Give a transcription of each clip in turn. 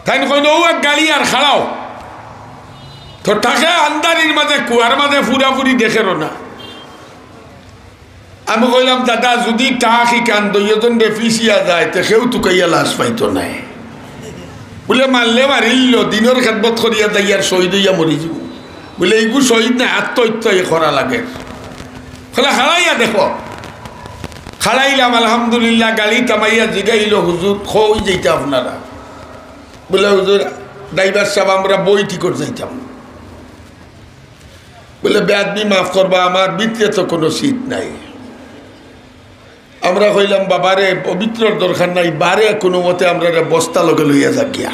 তাই কইল ও এক গাড়ি আর খাড়াও তো থাকে আন্দারির মাঝে কুয়ার মাঝে পুরাপুরি দেখেরও না। আমি কইলাম দাদা যদি টাকি কান দুইজন রেফিসিয়া যায় তো কেউ তুকাইয়া লাশ পাইতো নাই। বলে মারলে মারিল দিনের খেদমত করিয়া যাই আর শহীদ হইয়া মরি যাব। বলে এইগু শহীদ না আত্মহত্যা করা লাগে। ফলে খাড়াইয়া দেখো খাড়াইলাম আলহামদুলিল্লাহ গাড়ি তামাইয়া জিগাইল হুজুর কই যাইতা আপনারা? বলে হুজুর ড্রাইভার সাহেব আমরা বইটি করে যাইতাম। বলে বেয়াদবি মাফ করবা আমার ভিতরে তো কোনো সিট নাই। আমরা কইলাম বাবারে পবিত্রর দরকার নাই বারে কোনো মতে আমরা বস্তা লগে লইয়া যা গিয়া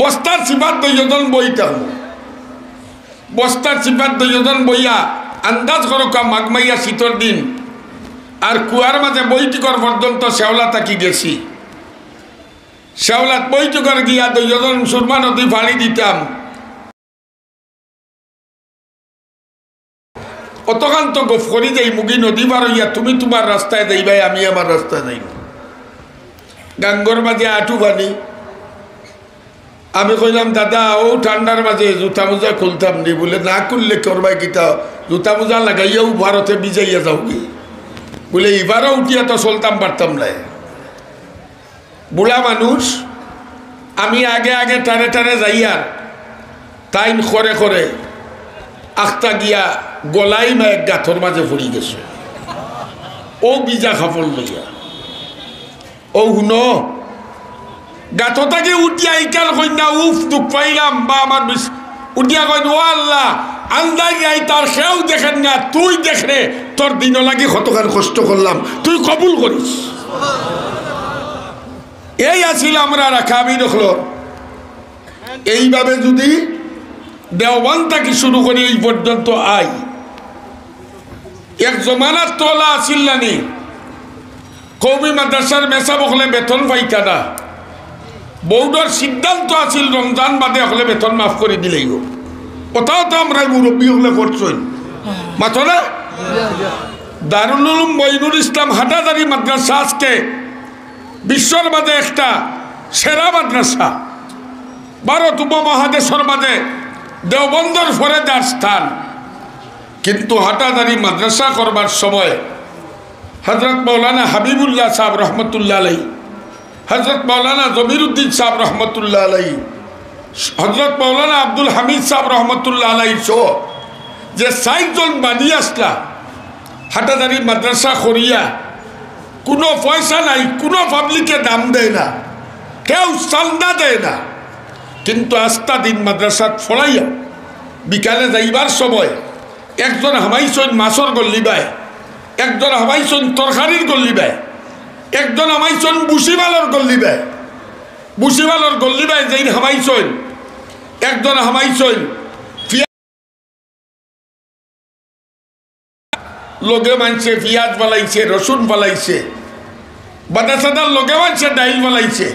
বস্তার সিফাত দুইজন বইতাম। বস্তার সিফাত দুইজন বইয়া আন্দাজ করো কা মাগমাইয়া শীতর দিন আর কুয়ার মাঝে বইটিকর পর্যন্ত শেওলা তাকি গেছি। শেওলাত বইটিকর গিয়া দুইজন সুরমা নদী ফাড়ি দিতাম। অতখান তো গফ করি যাই মুগি নদী পার হইয়া তুমি তোমার রাস্তায় যাইবাই আমি আমার রাস্তায় যাইব। গাঙ্গর মাঝে আঁটু পানি। আমি কইলাম দাদা ও ঠান্ডার মাঝে জুতা মোজা খুলতাম নি। বলে না খুললে করবাই কিতা জুতা মোজা লাগাইয়াও ভারতে ভিজাইয়া যাও কি? বলে এবারও উঠিয়া তো চলতাম পারতাম না। বুড়া মানুষ আমি আগে আগে টানে টানে যাইয়ার টাইম করে করে আখতা গিয়া গলাই মা এক গাথর মাঝে পড়ি গেছে। ও বিজা খাপড় লইয়া ও হুন গাথটাকে উঠিয়া ইকাল কন্যা উফ দুঃখ পাইলাম বা আমার উঠিয়া কইন ও আল্লাহ আন্দাজ আই তার সেও দেখেন না তুই দেখরে তোর দিন লাগি কতখান কষ্ট করলাম তুই কবুল করিস। এই আছিল আমরা রাখা আমি দেখল এইভাবে যদি দেওয়ান থেকে শুরু করি এই পর্যন্ত আই এক জমানার তোলা আসিল নানি কৌমি মাদ্রাসার মেসা বকলে বেতন পাইতা না। বৌডর সিদ্ধান্ত আছিল রমজান বাদে হলে বেতন মাফ করে দিলেই হোক। ওটাও তো আমরা মুরব্বী হলে করছই মাথো না। দারুল উলুম মঈনুল ইসলাম হাটাদারি মাদ্রাসা আজকে বিশ্বর মাঝে একটা সেরা মাদ্রাসা। ভারত উপমহাদেশের মাঝে দেওবন্দর পরে যার স্থান। কিন্তু হাটাদারি মাদ্রাসা করবার সময় হজরত মৌলানা হাবিবুল্লাহ সাহেব রহমতুল্লাহ আলাই, হজরত মৌলানা জমিরুদ্দিন সাহেব রহমতুল্লাহ আলাই, হজরত মৌলানা আব্দুল হামিদ সাহেব রহমতুল্লাহ আলাই সহ যে ৬০ জন বানিয়ে আসলা হাটাদারি মাদ্রাসা করিয়া কোনো পয়সা নাই, কোনো পাবলিকে দাম দেয় না, কেউ চান্দা দেয় না। কিন্তু আস্থা দিন মাদ্রাসা ফলাইয়া বিকালে যাইবার সময় একজন হামাইছন মাছর গল্লিবায়, একজন হামাইছন তরকারির গল্লিবায়, একজন হামাইছন বুসিবালর গল্লিবায়। বুসিবালর গল্লিবায় যেই হামাইছন একজন হামাইছন লগে মানছে পিঁয়াজ বালাইছে, রসুন বালাইছে, বাদাসাদার লগে মানছে ডাইল বালাইছে।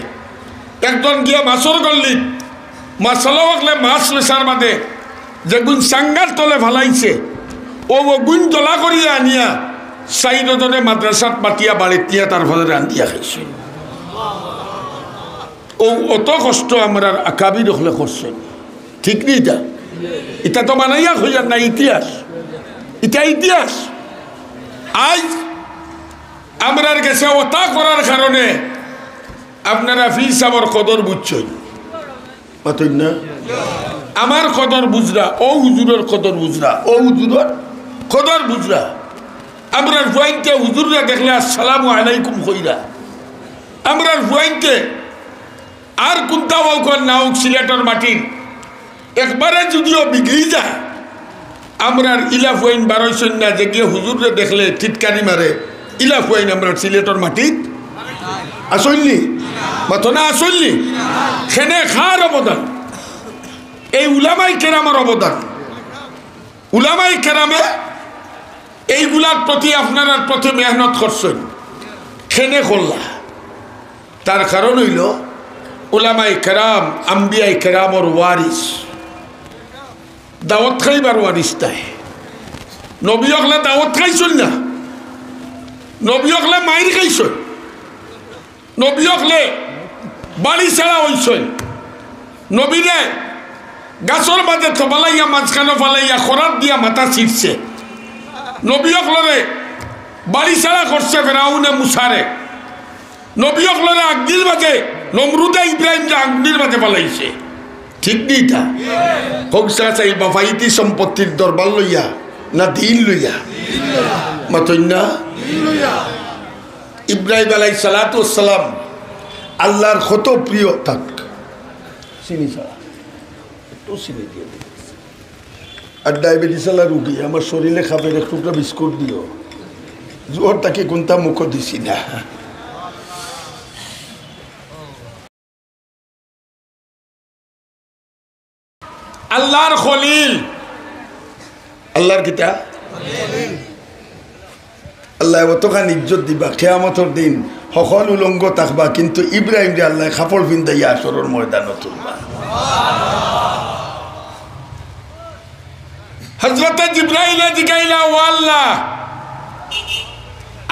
একজন গিয়া মাছর গল্লিত মাছালা বাকলে মাছ বেচার বাদে যে গুণ সাঙ্গার তলে ভালাইছে ও গুণ জ্বলা করিয়া আনিয়া ৪ জনে মাদ্রাসাত মাতিয়া বাড়িত দিয়া তার ফলে রান্ধিয়া খাইছে। ও অত কষ্ট আমরা আকাবি রখলে করছে ঠিক নি? এটা তো মানাইয়া হইয়ার না ইতিহাস, এটা ইতিহাস। আজ আমরার কাছে ওটা করার কারণে আপনারা ফির সাবর কদর বুঝছেন না। আমার কদর বুঝরা ও হুজুরের কদর বুঝরা ও হুজুরের কদর বুঝরা। আমরা জয়েন্টে হুজুররা দেখলে আসসালামু আলাইকুম কইরা। আমরা জয়েন্টে আর কোনটা হোক না হোক সিলেটের মাটির একবারে যদিও বিগড়ি যায় আমরা ইলাফ ওয়াইন বারোইছেন না যে গিয়ে হুজুরে দেখলে টিটকারি মারে। ইলাফ ওয়াইন আমরা সিলেটের মাটিত আসলনি মাথো না আসলনি সেনে খার অবদান এই উলামাই কেরামের অবদান। উলামাই কেরামে এইগুলার প্রতি আপনারা প্রতি মেহনত করছেন সেনে করলা। তার কারণ হইল উলামাই কেরাম আম্বিয়াই কেরামর ওয়ারিস, দাওয়াত খাইবার ওয়ারিস তাই। নবী হকলে দাওয়াত খাইছেন না, নবী হকলে মাইর খাইছেন, নবী হকলে বাড়ি ছাড়া হইছই নবীরে গাছর মাঝে থবালাইয়া মাঝখানো ফালাইয়া খরাত দিয়া মাথা ছিটছে নবী অকলরে বাড়ি ছাড়া করছে ফেরাউনে মুসারে নবী অকলরে আগ্নির মাঝে নমরুদে ইব্রাহিমকে আগ্নির মাঝে ফালাইছে ঠিক নেই তা হোক চাই বাফাইতি সম্পত্তির দরবার লইয়া না দিন লইয়া মাতই না ইব্রাহিম আলাইহিস সালাতু ওয়াস সালাম আল্লাহর কত প্রিয় থাক চিনি ছাড়া একটু চিনি দিয়ে আর ডায়াবেটিস আলা রুগী আমার শরীরে খাবেন এক টুকরা বিস্কুট দিও জোর তাকে কোনটা মুখ দিছি না আল্লাহর খলিল আল্লাহর কিতা আল্লাহ অতখান ইজ্জত দিবা কিয়ামতের দিন সকল উলঙ্গ থাকবা কিন্তু ইব্রাহিম রে আল্লাহ কাপড় পিন্দাইয়া আসরের ময়দানে তুলবা হযরত জিবরাইল জিগাইলা ও আল্লাহ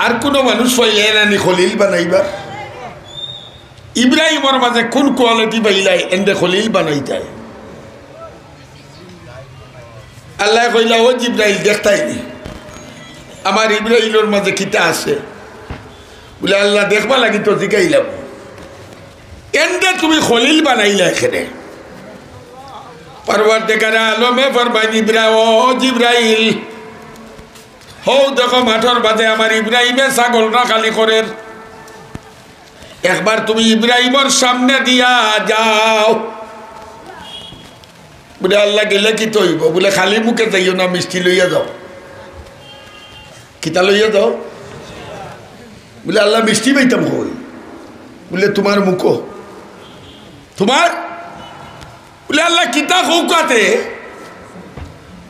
আর কোন মানুষ হইলে নানি খলিল বানাইবা ইব্রাহিমের মাঝে কোন কোয়ালিটি পাইলাই এন্ডে খলিল বানাইতাই আল্লাহ কইলা ও জিবরাইল দেখতাইনি আমার ইব্রাহিমের মাঝে কিতা আছে বলে আল্লাহ দেখবা লাগি তো জিগাইলাম এন্ডে তুমি খলিল বানাইলা এখানে পরবর্তীকারে আলমে ফরমাইন জিবরাইল হো দেখো মাঠর বাদে আমার ইব্রাহিমে ছাগলরা খালি করেন একবার তুমি ইব্রাহিমের সামনে দিয়া যাও বলে আল্লাহ গেলে কি তৈব বলে খালি মুখে যাইও না মিষ্টি লইয়া যাও কিতা লইয়া যাও বলে আল্লাহ মিষ্টি পাইতাম কই বলে তোমার মুখো তোমার বলে আল্লাহ কিতা কৌকাতে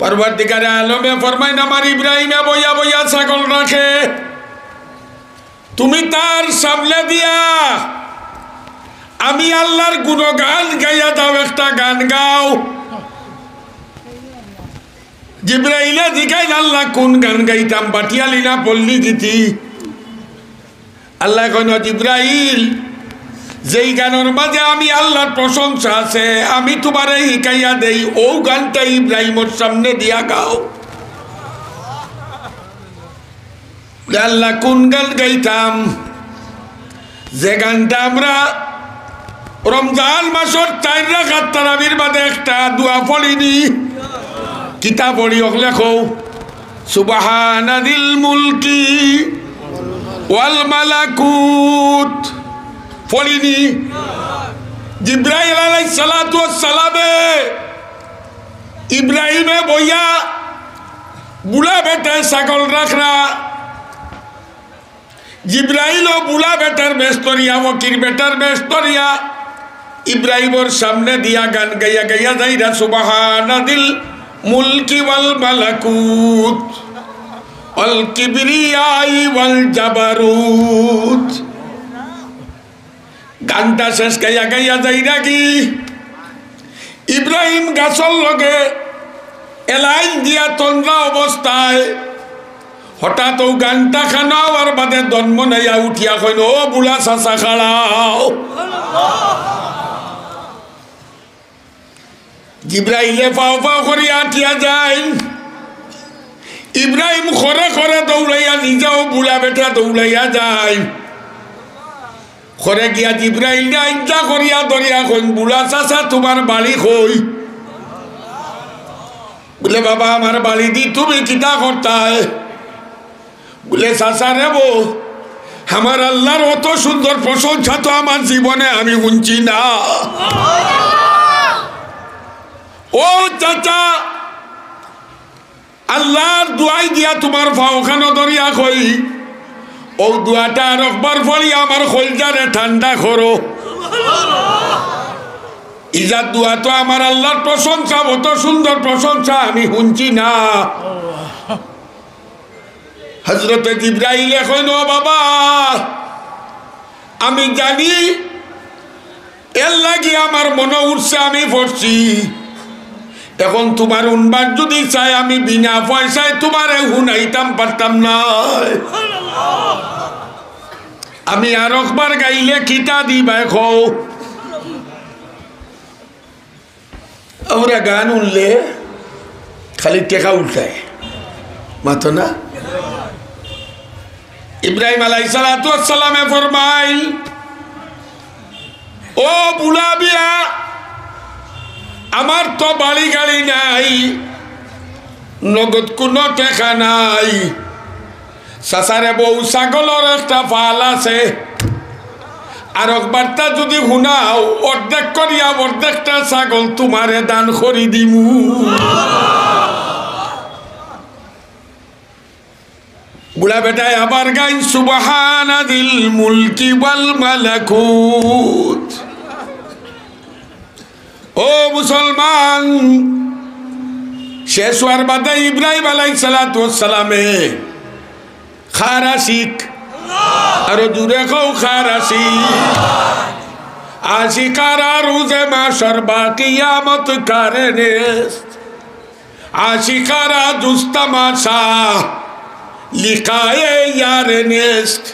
পরবর্তীকারে আলমে ফরমাইন আমার ইব্রাহিমে বইয়া বইয়া ছাগল রাখে তুমি তার সামনে দিয়া আমি আল্লাহর গুণগান গাইয়া দাও একটা গান গাও জিবরাইলে জিগাইল আল্লাহ কোন গান গাইতাম বাটিয়ালি না পল্লী গীতি আল্লাহ কইন জিবরাইল যেই গানের মাঝে আমি আল্লাহর প্রশংসা আছে আমি তোমারে শিখাইয়া দেই ও গানটা ইব্রাহিমের সামনে দিয়া গাও আল্লাহ কোন গান গাইতাম যে গানটা আমরা রমজান মাসের 4 রাকাত তারাবির বাদে একটা দোয়া পড়িনি কিতাব পড়ি লেখো সুবহানাদিল মুলকি ওয়াল মালাকুত পড়িনি জিবরাইল আলাইহিস সালাতু ওয়াস সালামে ইব্রাহিমে বইয়া বুলা বেটা ছাগল রাখরা জিবরাইল ও বুলা বেটার বেস্তরিয়া ওকির বেটার বেস্তরিয়া ইব্রাহিমের সামনে দিয়া গান গাইয়া গাইয়া যাইরা সুবহানাদিল মুলকি ওয়াল মালাকুত ওয়াল কিবরিয়াই ওয়াল জাবারুত গানটা শেষ গাইয়া গাইয়া যাইরা কি ইব্রাহিম গাছর লগে এলাইন দিয়া তন্দ্রা অবস্থায় হঠাৎ ও গানটা খানাওয়ার বাদে জন্ম নেয়া উঠিয়া কইল ও বুলা চাচা খাড়াও জিবরাইলে পাও পাও করিয়া আটিয়া যায় ইব্রাহিম খরে খরে দৌড়াইয়া নিজেও বুলা বেটা দৌড়াইয়া যায় খরে গিয়া জিবরাইল আইজা করিয়া দরিয়া কইন বুলা চাচা তোমার বাড়ি কই বলে বাবা আমার বাড়ি দি তুমি কিতা করতায় বলে চাচা রে বো আমার আল্লাহর অত সুন্দর প্রশংসা তো আমার জীবনে আমি শুনছি না ও চাচা আল্লাহর দুয়াই দিয়া তোমার ফাওখানো দরিয়া কই ও দুয়াটা রকবার ফলি আমার কলজারে ঠান্ডা করো ইজাত দুয়া তো আমার আল্লাহর প্রশংসা অত সুন্দর প্রশংসা আমি শুনছি না হযরতে জিবরাইল কইল বাবা আমি জানি এর লাগি আমার মনে উঠছে আমি পড়ছি এখন তোমার উনবার যদি চাই আমি বিনা পয়সায় তোমারে শুনাইতাম পারতাম না আমি আর একবার গাইলে কিতা দিবা খো আমরা গান উঠলে খালি টেকা উল্টায় মাতো না। ইব্রাহিম আলাইহিসসালামে ফরমাইল, ও বুলা বিয়া, আমার তো বাড়ি গাড়ি নাই, নগদ কোনো টেকা নাই, সাসারে বউ ছাগলের একটা ফাল আছে, আর একবারটা যদি শুনাও অর্ধেক করিয়া অর্ধেকটা ছাগল তোমারে দান করি দিমু। বুড়া বেটায় আবার গাইন সুবহানাদিল মুলকি ওয়াল মালাকুত। ও মুসলমান, শেষ হওয়ার বাদে ইব্রাহিম আলাইহিসসালামে খারাশিক, আরো জুড়ে কও খারাশিক, আশিকারা রোজে মাশর বা কিয়ামত কারনে, আশিকারা জুস্তামাশা লিখায়ে ইয়ারে নেস্ট।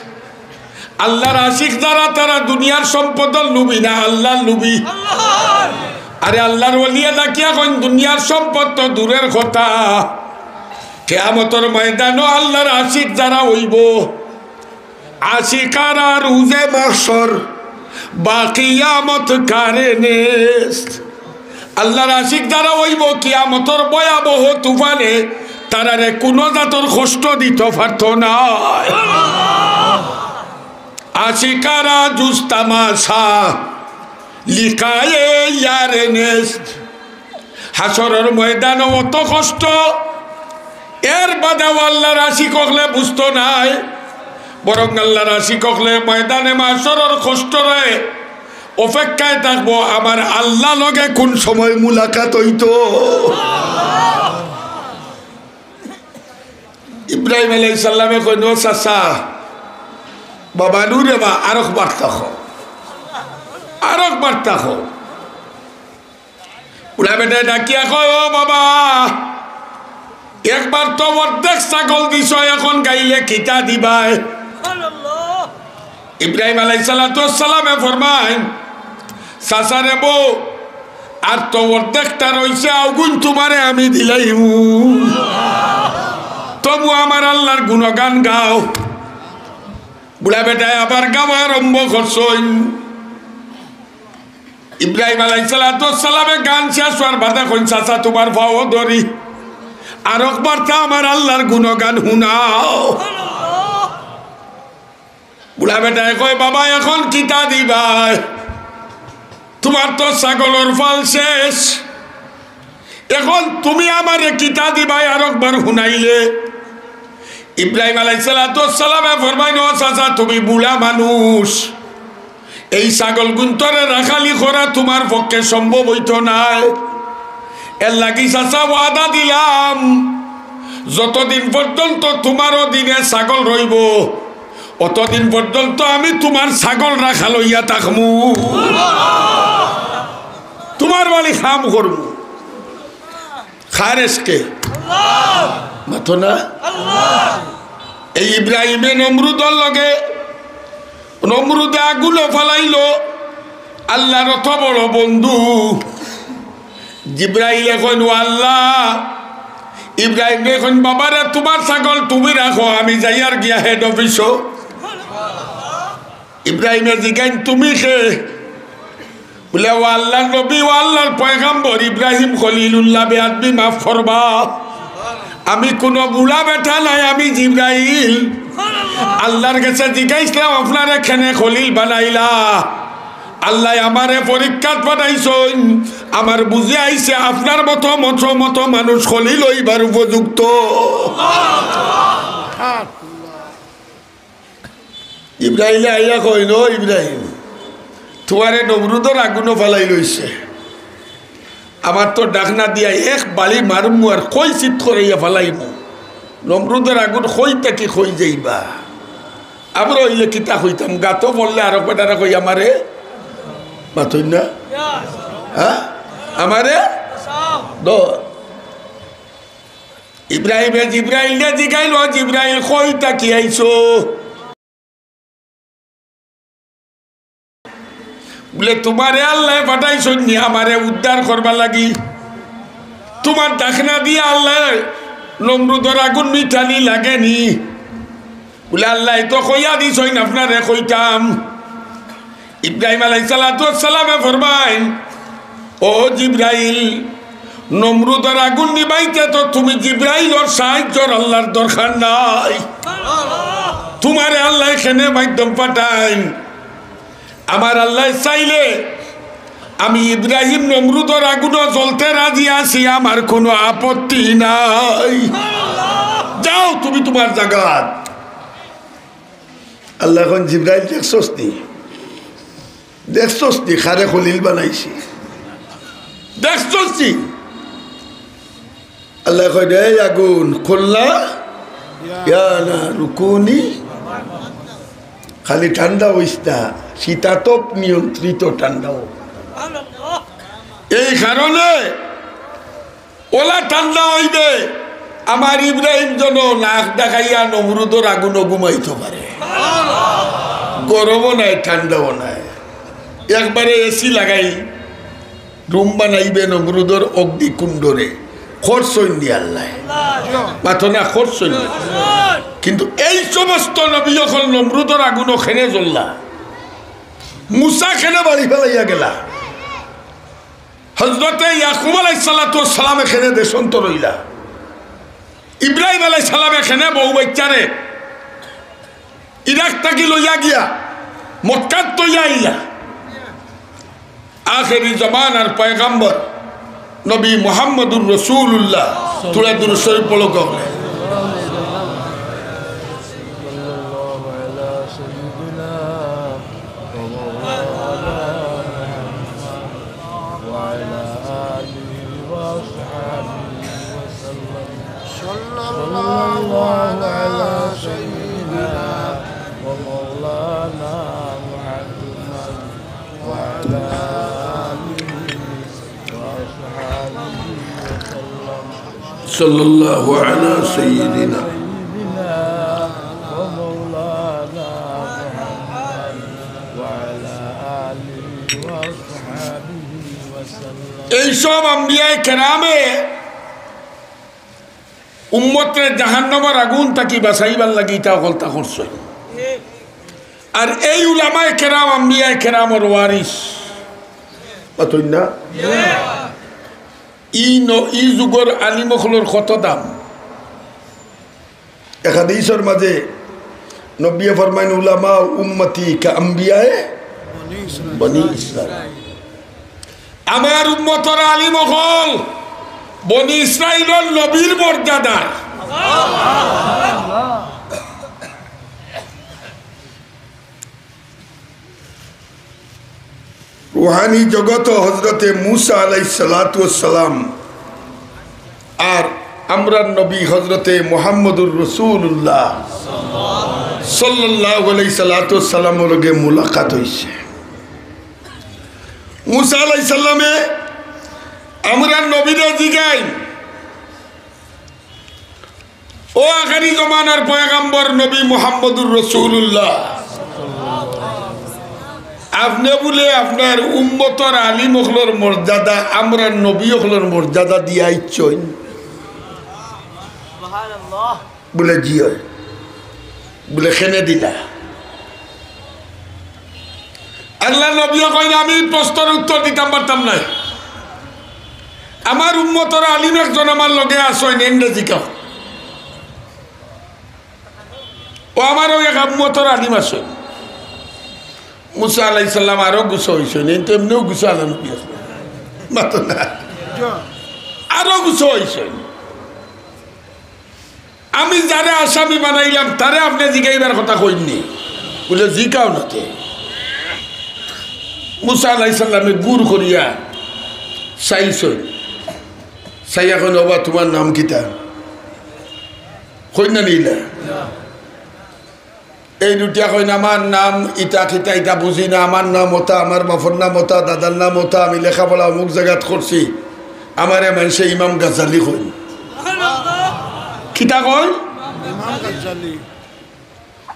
আল্লাহর আশিক যারা তারা দুনিয়ার সম্পদের লুবি না, আল্লাহর লুবি। আরে আল্লাহর ওলিয়া দেখিয়া কোন দুনিয়ার সম্পদ তো দূরের কথা, কিয়ামতের ময়দানও আল্লাহর আশিক যারা হইব, আশিকারা রোজে মাশর বা কিয়ামত কারনে, আল্লাহর আশিক যারা হইব কিয়ামতের ভয়াবহ তুফানে তারারে কোনো জাতর কষ্ট দিতে পারত না। আশিকারা জুস্তামাশা লিখায়ে ইয়ারে নেস্ট। হাসরের ময়দানে অত কষ্ট, এর বাদেও আল্লাহর আশিক হলে বুঝতো নাই, বরং আল্লাহর আশিক হলে ময়দানে মাশরের কষ্ট রে অপেক্ষায় থাকবো আমার আল্লাহ লগে কোন সময় মুলাকাত হইতো। ইব্রাহিম আলাইহিসসালামে কইল, চাচা বাবা নুরে বা আরক বার্তা হো, আরক বার্তা হো। বুড়া বেটায় ডাকিয়া কয়, ও বাবা, একবার তো অর্ধেক ছাগল দিছ, এখন গাইলে কিতা দিবাই? ইব্রাহিম আলাইহিসসালামে ফরমায়, চাচারে বউ, আর তো অর্ধেকটা রয়েছে, আগুন তোমারে আমি দিলাইমু, তবু আমার আল্লাহর গুণগান গাও। বুড়া বেটায় আবার গাওয়া আরম্ভ করছেন। ইব্রাহিম আলাইহিসসালামে গান শেষ হওয়ার বাদে কইন, চাচা তোমার ভাও ধরি, আর একবার তা আমার আল্লাহর গুণগান শুনাও। বুড়া বেটায় কয়, বাবা এখন কিতা দিবাই? তোমার তো ছাগলের ফাল শেষ, এখন তুমি আমারে কিতা দিবাই আর একবার শুনাইলে? ইব্রাহিম আলাইহিসসালামে ফরমাইল, ও চাচা তুমি বুড়া মানুষ, এই ছাগল গুন্তরে রাখালি করা তোমার পক্ষে সম্ভব হইত নাই। এর লাগি চাচা ওয়াদা দিলাম, যতদিন পর্যন্ত তোমার অধীনে ছাগল রইব অতদিন পর্যন্ত আমি তোমার ছাগল রাখা লইয়া থাকমু, তোমার বাড়ি খাম করবো। খারেসকে মাথো না। এই ইব্রাহিমে নমরুদর লগে, নমরুদে আগুলো ফালাইল আল্লাহর অত বড় বন্ধু। জিব্রাইল এখন, আল্লাহ, ইব্রাহিম এখন, বাবারে তোমার ছাগল তুমি রাখো, আমি যাই আর গিয়া হেড অফিস। ইব্রাহিমের জিগাইন, তুমি খে? বলে, ও আল্লাহর নবী, ও আল্লাহর পয়গম্বর ইব্রাহিম খলিলুল্লাহ, বেয়াদবি মাফ করবা, আমি কোনো বুড়া বেটা নাই, আমি জিব্রাইল। আল্লাহর কাছে জিজ্ঞাসলাম, আপনার এখানে খলিল বানাইলা, আল্লাহ আমারে পরীক্ষাত পাঠাইছেন, আমার বুঝে আইছে আপনার মতো মতো মতো মানুষ খলিল হইবার উপযুক্ত। ইব্রাহিম আইয়া কইল, ইব্রাহিম তোমারে নমরুদর আগুনো ফালাই লইছে, আমার তো ডাকনা দিয়া এক বালি মারমু আর কই চিত করাইয়া ফালাইমু, নমরুদের আগুন কইতা কি কই যাইবা? আমরা হইলে কিতা কইতাম, গাতো বললে আরো বেটারা কই আমারে মাথই না, হ্যাঁ আমারে ইব্রাহিমে জিব্রাইল জিগাইল, জিব্রাইল কইতা কি আইছো? বলে, তোমারে আল্লাহ পাঠাইছেন আমারে উদ্ধার করবার লাগি। তোমার ডাকনা দিয়ে আল্লাহ নমরুদর আগুন মিঠানি লাগেনি বলে আল্লাহ তো কইয়া দিস আপনারে কইতাম ইব্রাহিম আলাইহিস সালামে ফরমাইন ও জিব্রাইল নমরুদর আগুন নিবাইতে তো তুমি জিব্রাইলর সাহায্যর আল্লাহর দরকার নাই তোমারে আল্লাহ এখানে মাধ্যম পাঠাইন আমার আল্লাহ চাইলে আমি ইব্রাহিম নমরুদর আগুনও জ্বলতে রাজি আছি আমার কোনো আপত্তি নাই যাও তুমি তোমার জায়গাত আল্লাহ এখন জিব্রাইল দেখছস নি খারে খলিল বানাইছি দেখছস নি আল্লাহ কয় রে আগুন খুলনা ইয়া না রুকুনি খালি ঠান্ডা হইস না শীতাতপ নিয়ন্ত্রিত ঠান্ডাও এই কারণে ওলা ঠান্ডা হইবে আমার ইব্রাহিম যেন নাক দেখাইয়া নমরুদর আগুনও ঘুমাইতে পারে গরমও নাই ঠান্ডাও নাই একবারে এসি লাগাই রুম বানাইবে নমরুদর অগ্নিকুণ্ডরে খরচইন দিয়ে আল্লাহ মাথো না খরচইন কিন্তু এই সমস্ত নবী যখন নমরুদর আগুনও খেনে জ্বললা মুসা খেনে বাড়ি ফেলাইয়া গেলা হযরতে ইয়াকুব আলাইহিস সালাম এখানে দেশন্ত রইলা ইব্রাহিম আলাইহিস সালাম এখানে বউ বাচ্চারে ইরাক থাকি লইয়া গিয়া মক্কাত তৈয়া আইলা আখেরি জমানার পয়গম্বর নবী মুহাম্মদুর রাসূলুল্লাহ তুলা দুরূদ শরীফ পড়ো কবলে sallallahu ala sayyidina ومولانا محمد وعلى آله وصحبه وسلم এই সব আম্বিয়ায়ে কেরামে উম্মতের জাহান্নামের আগুন থেকে বাঁচাইবার লাগি তা গলতা করছে আর এই উলামায়ে কেরাম আম্বিয়ায়ে কেরামের ওয়ারিস পাতই না ই যুগর আলিমখলোর কত দাম এক হাদিসের মাঝে নবী ফরমাইন উলামা উম্মতি কা আম্বিয়ায়ে বনি ইসরাইল আমার উম্মতের আলিমখল বনি ইসরাইলের নবীর মর্যাদা রুহানি জগত হযরতে মুসা আলাইহিস সালাম আর আমরার নবী হযরতে মুহাম্মদুর রাসূলুল্লাহ সাল্লাল্লাহু আলাইহি সাল্লামের লগে মুলাকাত হইছে মুসা আলাইহিস সালামে আমরার নবীরে জিগাই ও আখেরি জমানার পয়গম্বর নবী মুহাম্মদুর রাসূলুল্লাহ আপনি বলে আপনার উম্মতর আলিম হলর মর্যাদা আমরা নবী হলর মর্যাদা দিয়া ইচ্ছই বলে জি হয় বলে খেনে দিলা আল্লাহ নবী কই না আমি প্রশ্নের উত্তর দিতাম পারতাম না আমার উম্মতর আলিম একজন আমার লগে আসেন ইংরেজি কাও ও আমারও এক উম্মতর আলিম আসেন মুসা আলাইহিস সালাম আরো গুছো হইছেন এমনিও গুছো আলা নবী আসলেন মাতো না আরো গুছো হইছেন আমি যারে আসামি বানাইলাম তারে আপনি জিগাইবার কথা কইননি বলে জিকাও নাতে মুসা আলাইহিস সালামে গুড় করিয়া চাইছেন চাই এখন বাবা তোমার নাম কিতা কই না নিলা এই দুটিয়া কই না আমার নাম ইটা খিতা ইটা বুঝি না আমার নাম ওটা আমার বাপর নাম ওটা দাদার নাম ওটা আমি লেখাপড়া অমুক জায়গাত করছি আমারে মানুষে ইমাম গাজ্জালি কই খিতা কই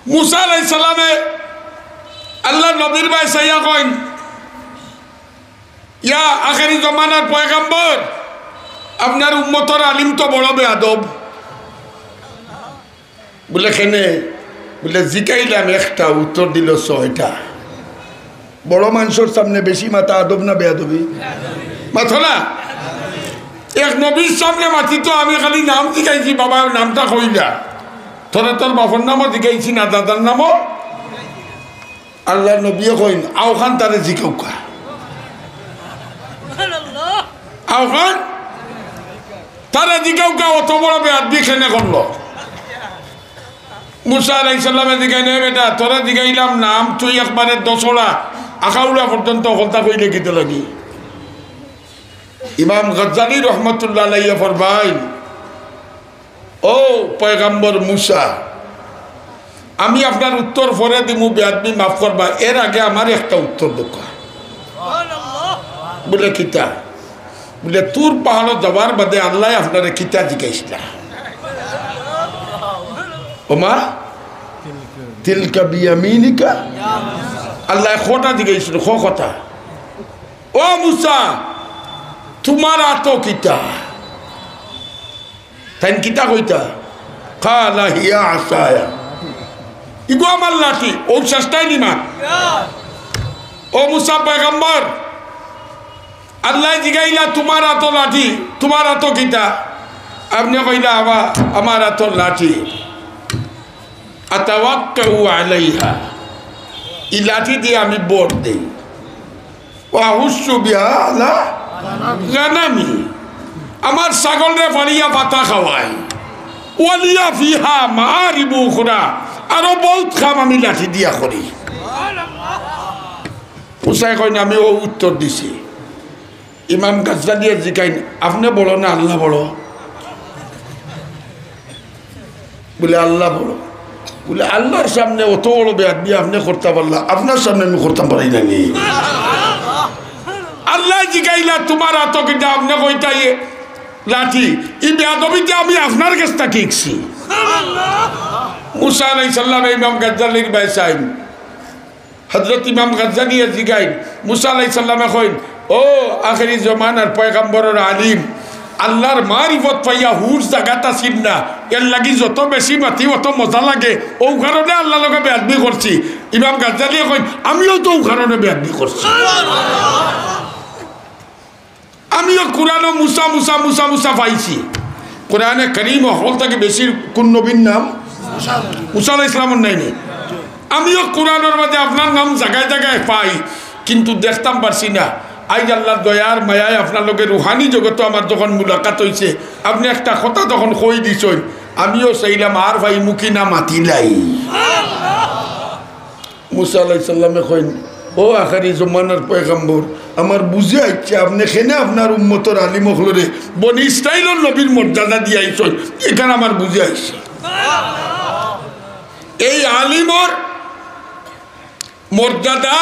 মুসা আলাইহিস সালামে আল্লাহ নবীর ভাই সাইয়া কইন ইয়া আখেরি জমানার পয়গম্বর আপনার উম্মতর আলিম তো বড় বেয়াদব বলে খেনে বলে জিকাইলাম একটা উত্তর দিল 6টা বড় মানুষের সামনে বেশি মাথা আদব না বেয়াদবি মাথা না এক নবীর সামনে মাতি তো আমি খালি নাম জিকাইছি বাবা নামটা কইলা তোরা তোর বাপর নামও জিকাইছি না দাদার নামও আল্লাহ নবীও কইন আওখান তারে জিকাউকা আওখান তারা জিকাউকা অত বড় বেয়াদবি খেনে করলো মুসা আলাইহিস সালামে জিগাই নে বেটা তোরা জিগাইলাম নাম তুই একবারে 10টা আখাউলা পর্যন্ত হলতা কইলে কিতে লাগি ইমাম গজ্জালি রহমাতুল্লাহ আলাইহি ফরমায় ও পয়গম্বর মুসা আমি আপনার উত্তর পরে দিমু বেয়াদবি মাফ করবা এর আগে আমার একটা উত্তর দরকার বলে কিতা বলে তোর পাহাড় যাবার বাদে আল্লাহ আপনারে কিতা জিগাইছিলা ওমা তিলকা বিয়ামিনিকা আল্লাহ খোটা জিগাইছিল কথা ও মুসা তোমার আতো কিতা তাই কিতা কইতা কালা হিয়া আসায়া ইগো আমার লাঠি ও চেষ্টাই নিমা ও মুসা পয়গম্বর আল্লাহ জিগাইলা তোমার আতো লাঠি তোমার আতো কিতা আপনি কইলা আমার আতো লাঠি আতাওয়াক্কাউ আলাইহা এই লাঠি দিয়ে আমি বোট দেই ওয়াহুসু বিহা আলা গানামি আমার ছাগলরে ফাড়িয়া পাতা খাওয়াই ওয়ালিয়া ফিহা মাআরিবু উখরা আরো বহুত কাম আমি লাঠি দিয়া করি উসাই কই না আমি ও উত্তর দিছি ইমাম গাজ্জালি জিকাইন আপনি বলো না আল্লাহ বলো বলে আল্লাহ বলো বলে আল্লাহর সামনে অত বড় বেয়াদবি আপনি করতে পারলা আপনার সামনে আমি করতে পারি না নি আল্লাহ জিগাইলা তোমার আত কিন্তু আপনি কইতাই লাঠি এই বেয়াদবিতে আমি আপনার কাছটা শিখছি মুসা আলাইহিস সালাম ইমাম গাজ্জালির বাইসাইন হযরত ইমাম গাজ্জালি জিগাইন মুসা আলাইহিস সালামে কইন ও আখেরি জমানার পয়গম্বরের আলিম আল্লাহর মারিফত পাইয়া হুর জায়গাটা চিন না এর লাগি যত বেশি মাতি অত মজা লাগে ও কারণে আল্লাহ লগে বেয়াদবি করছি ইমাম গাজ্জালি কইন আমিও তো ও কারণে বেয়াদবি করছি আমিও কোরআনে মুসা মুসা মুসা মুসা পাইছি কোরআনে কারীম হল থেকে বেশি কোন নবীর নাম মুসা আলাইহিস সালামের নাই নি আমিও কোরআনের মধ্যে আপনার নাম জায়গায় জায়গায় পাই কিন্তু দেখতাম পারছি না আজ আল্লাহর দয়ার মায়ায় আপনার লগে রুহানি জগতে আমার যখন মুলাকাত হয়েছে আপনি একটা কথা তখন কই দিছেন আমিও চাইলাম আর ভাই মুখী না মাতিলাই মুসা আলাইহিস সালামে কইন ও আখারি জমানার পয়গম্বর আমার বুঝে আইছে আপনি খেনে আপনার উম্মতর আলিম হলরে বনি ইসরাইলের নবীর মর্যাদা দিয়ে আইছেন এখানে আমার বুঝে আইছে এই আলিমর মর্যাদা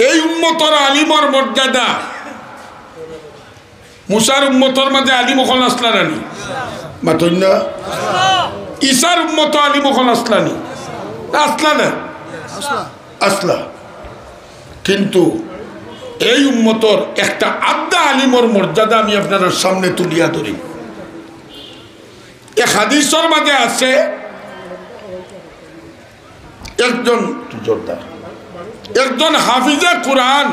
এই উম্মতর আলিমর মর্যাদা মুসার উম্মতর মাঝে আলিম ওখান আসলানি মাতই না ঈসার উম্মত আলিম ওখান আসলানি আসলা না আসলা কিন্তু এই উম্মতর একটা আড্ডা আলিমর মর্যাদা আমি আপনার সামনে তুলিয়া ধরি এক হাদিসের মাঝে আছে একজন হাফিজে কোরআন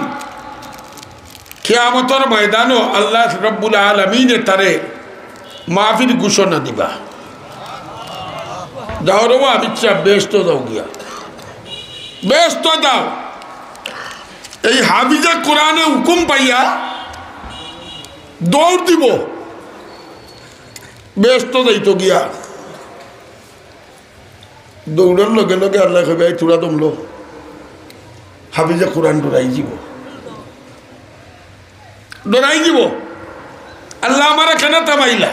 কিয়ামতের ময়দানও আল্লাহ রব্বুল আলামিন তারে মাহফিল ঘোষণা দিবা যাও রে আমি ব্যস্ত যাও গিয়া ব্যস্ত যাও এই হাফিজে কোরআনে হুকুম পাইয়া দৌড় দিব ব্যস্ত যাইতো গিয়া দৌড়ার লগে লগে আল্লাহ কবে তোরা দমলো হাফিজে কোরআন ডরাই যাব আল্লাহ আমার কেন তামাইলা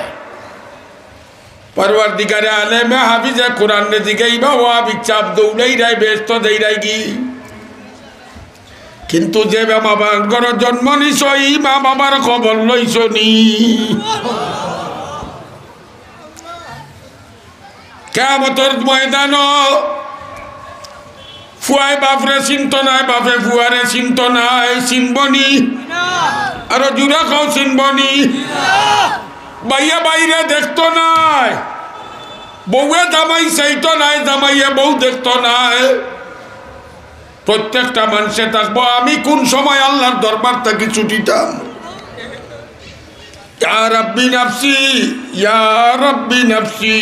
পরওয়ারদিগারে আলেমে হাফিজে কোরআন রে দিগাইবা ও বিচাপ দৌড়াই রাই ব্যস্ত দেই রাই কি কিন্তু যে মা বাবার জন্ম নিছ ই মা বাবার খবর লইছ নি কিয়ামতের ময়দান ফুয়াই বাপরে চিন্ত নাই বাপে ফুয়ারে চিন্ত নাই চিনবনি আর জুড়া খাও চিনবনি বাইয়া বাইরে দেখতো নাই বউয়ে জামাই চাইতো নাই জামাইয়ে বউ দেখতো নাই প্রত্যেকটা মানুষে থাকবো আমি কোন সময় আল্লাহর দরবার থেকে ছুটিতাম ইয়া রাব্বি নাফসি ইয়া রাব্বি নাফসি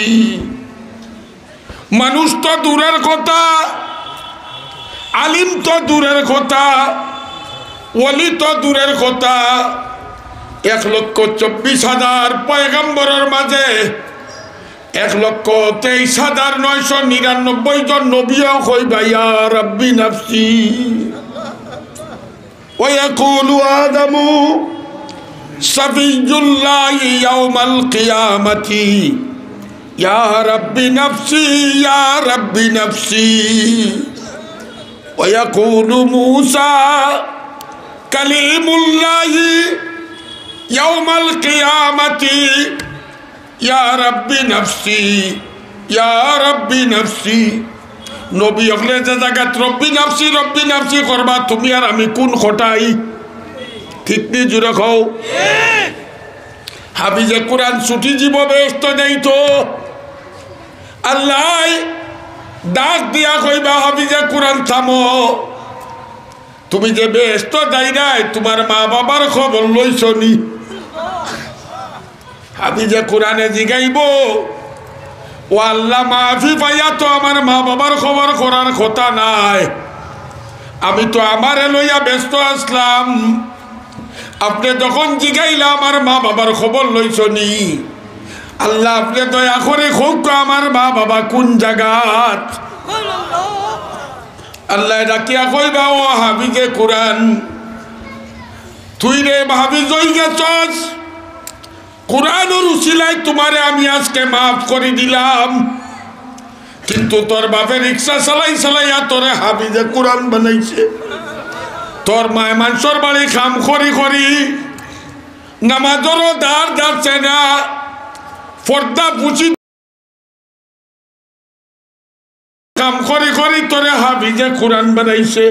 মানুষ তো দূরের কথা আলিম তো দূরের কথা ওলি তো দূরের কথা 1,24,000 পয়গম্বরের মাঝে 1,23,999 জন নবীও কইবা ইয়া রাব্বি নাফসি ওয়া ইয়াকুলু আদামু সাফিয়ুল্লাহি ইয়াউমাল কিয়ামাতি ইয়া রাব্বি নাফসি ইয়া রাব্বি নাফসি ওয়া ইয়াকুলু মূসা কালিমুল্লাহি ইয়াউমাল কিয়ামাতি ইয়া রাব্বি নাফসি ইয়া রাব্বি নাফসি নবী হলে যে জায়গাত রব্বি নাফসি করবা তুমি আর আমি কোন খটাই কিতনি জুড়ে খাও হাফিজে কোরআন ছুটি জীব ব্যস্ত দেই তো আল্লাহ ডাক দিয়া কইবা হাফিজে কোরআন থামো তুমি যে ব্যস্ত যাই নাই তোমার মা বাবার খবর লইছনি হাফিজে কোরআনে জিগাইব ও আল্লাহ মাফি পাইয়া তো আমার মা বাবার খবর করার কথা নাই আমি তো আমারে লইয়া ব্যস্ত আসলাম আপনি যখন জিগাইলা আমার মা বাবার খবর লইছনি আল্লাহ আপনি দয়া করে খুব আমার মা বাবা কোন জায়গাত আল্লাহ ডাকিয়া কইবা ও হাফিজে কোরআন তুই রে হাফিজ হই গেছস কোরআনের উসিলায় তোমারে আমি আজকে মাফ করে দিলাম কিন্তু তোর বাপে রিক্সা চালাইয়া তোরে হাফিজে কোরআন বানাইছে তোর মায় মানুষের বাড়ি কাম করি নামাজেরও দাঁড় যাচ্ছে না পর্দা পুচি কাম করি তোরে হাফিজে কোরআন বানাইছে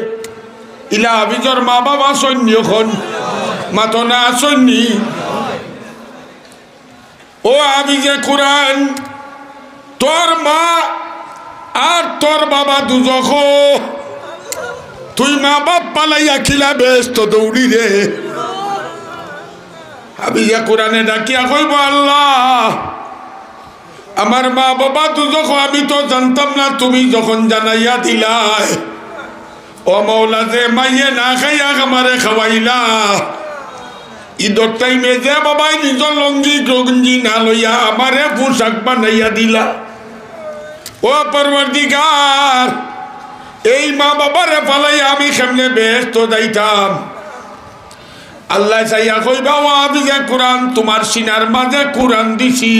ইলা হাফিজর মা বাবা সৈন্য এখন মাতো না সৈন্যী ও হাফিজে কোরআন তোর মা আর তোর বাবা দুজখ তুই মা বাপ পালাইয়া খিলা ব্যস্ত দৌড়ি রে হাফিজে কোরআনে ডাকিয়া কইব আল্লাহ আমার মা বাবা দুজখ আমি তো জানতাম না তুমি যখন জানাইয়া দিলাই ও মৌলা যে মাইয়ে না খাইয়া আমারে খাওয়াইলা ঈদর টাইমে যে বাবাই নিজর লঙ্গি গঞ্জি না লইয়া আমারে পোশাক বানাইয়া দিলা ও পরবর্তীকার এই মা বাবারে পালাইয়া আমি কেমনে ব্যস্ত যাইতাম আল্লাহ চাইয়া কইবা ও হাফিজে কোরআন তোমার সিনার মাঝে কোরআন দিছি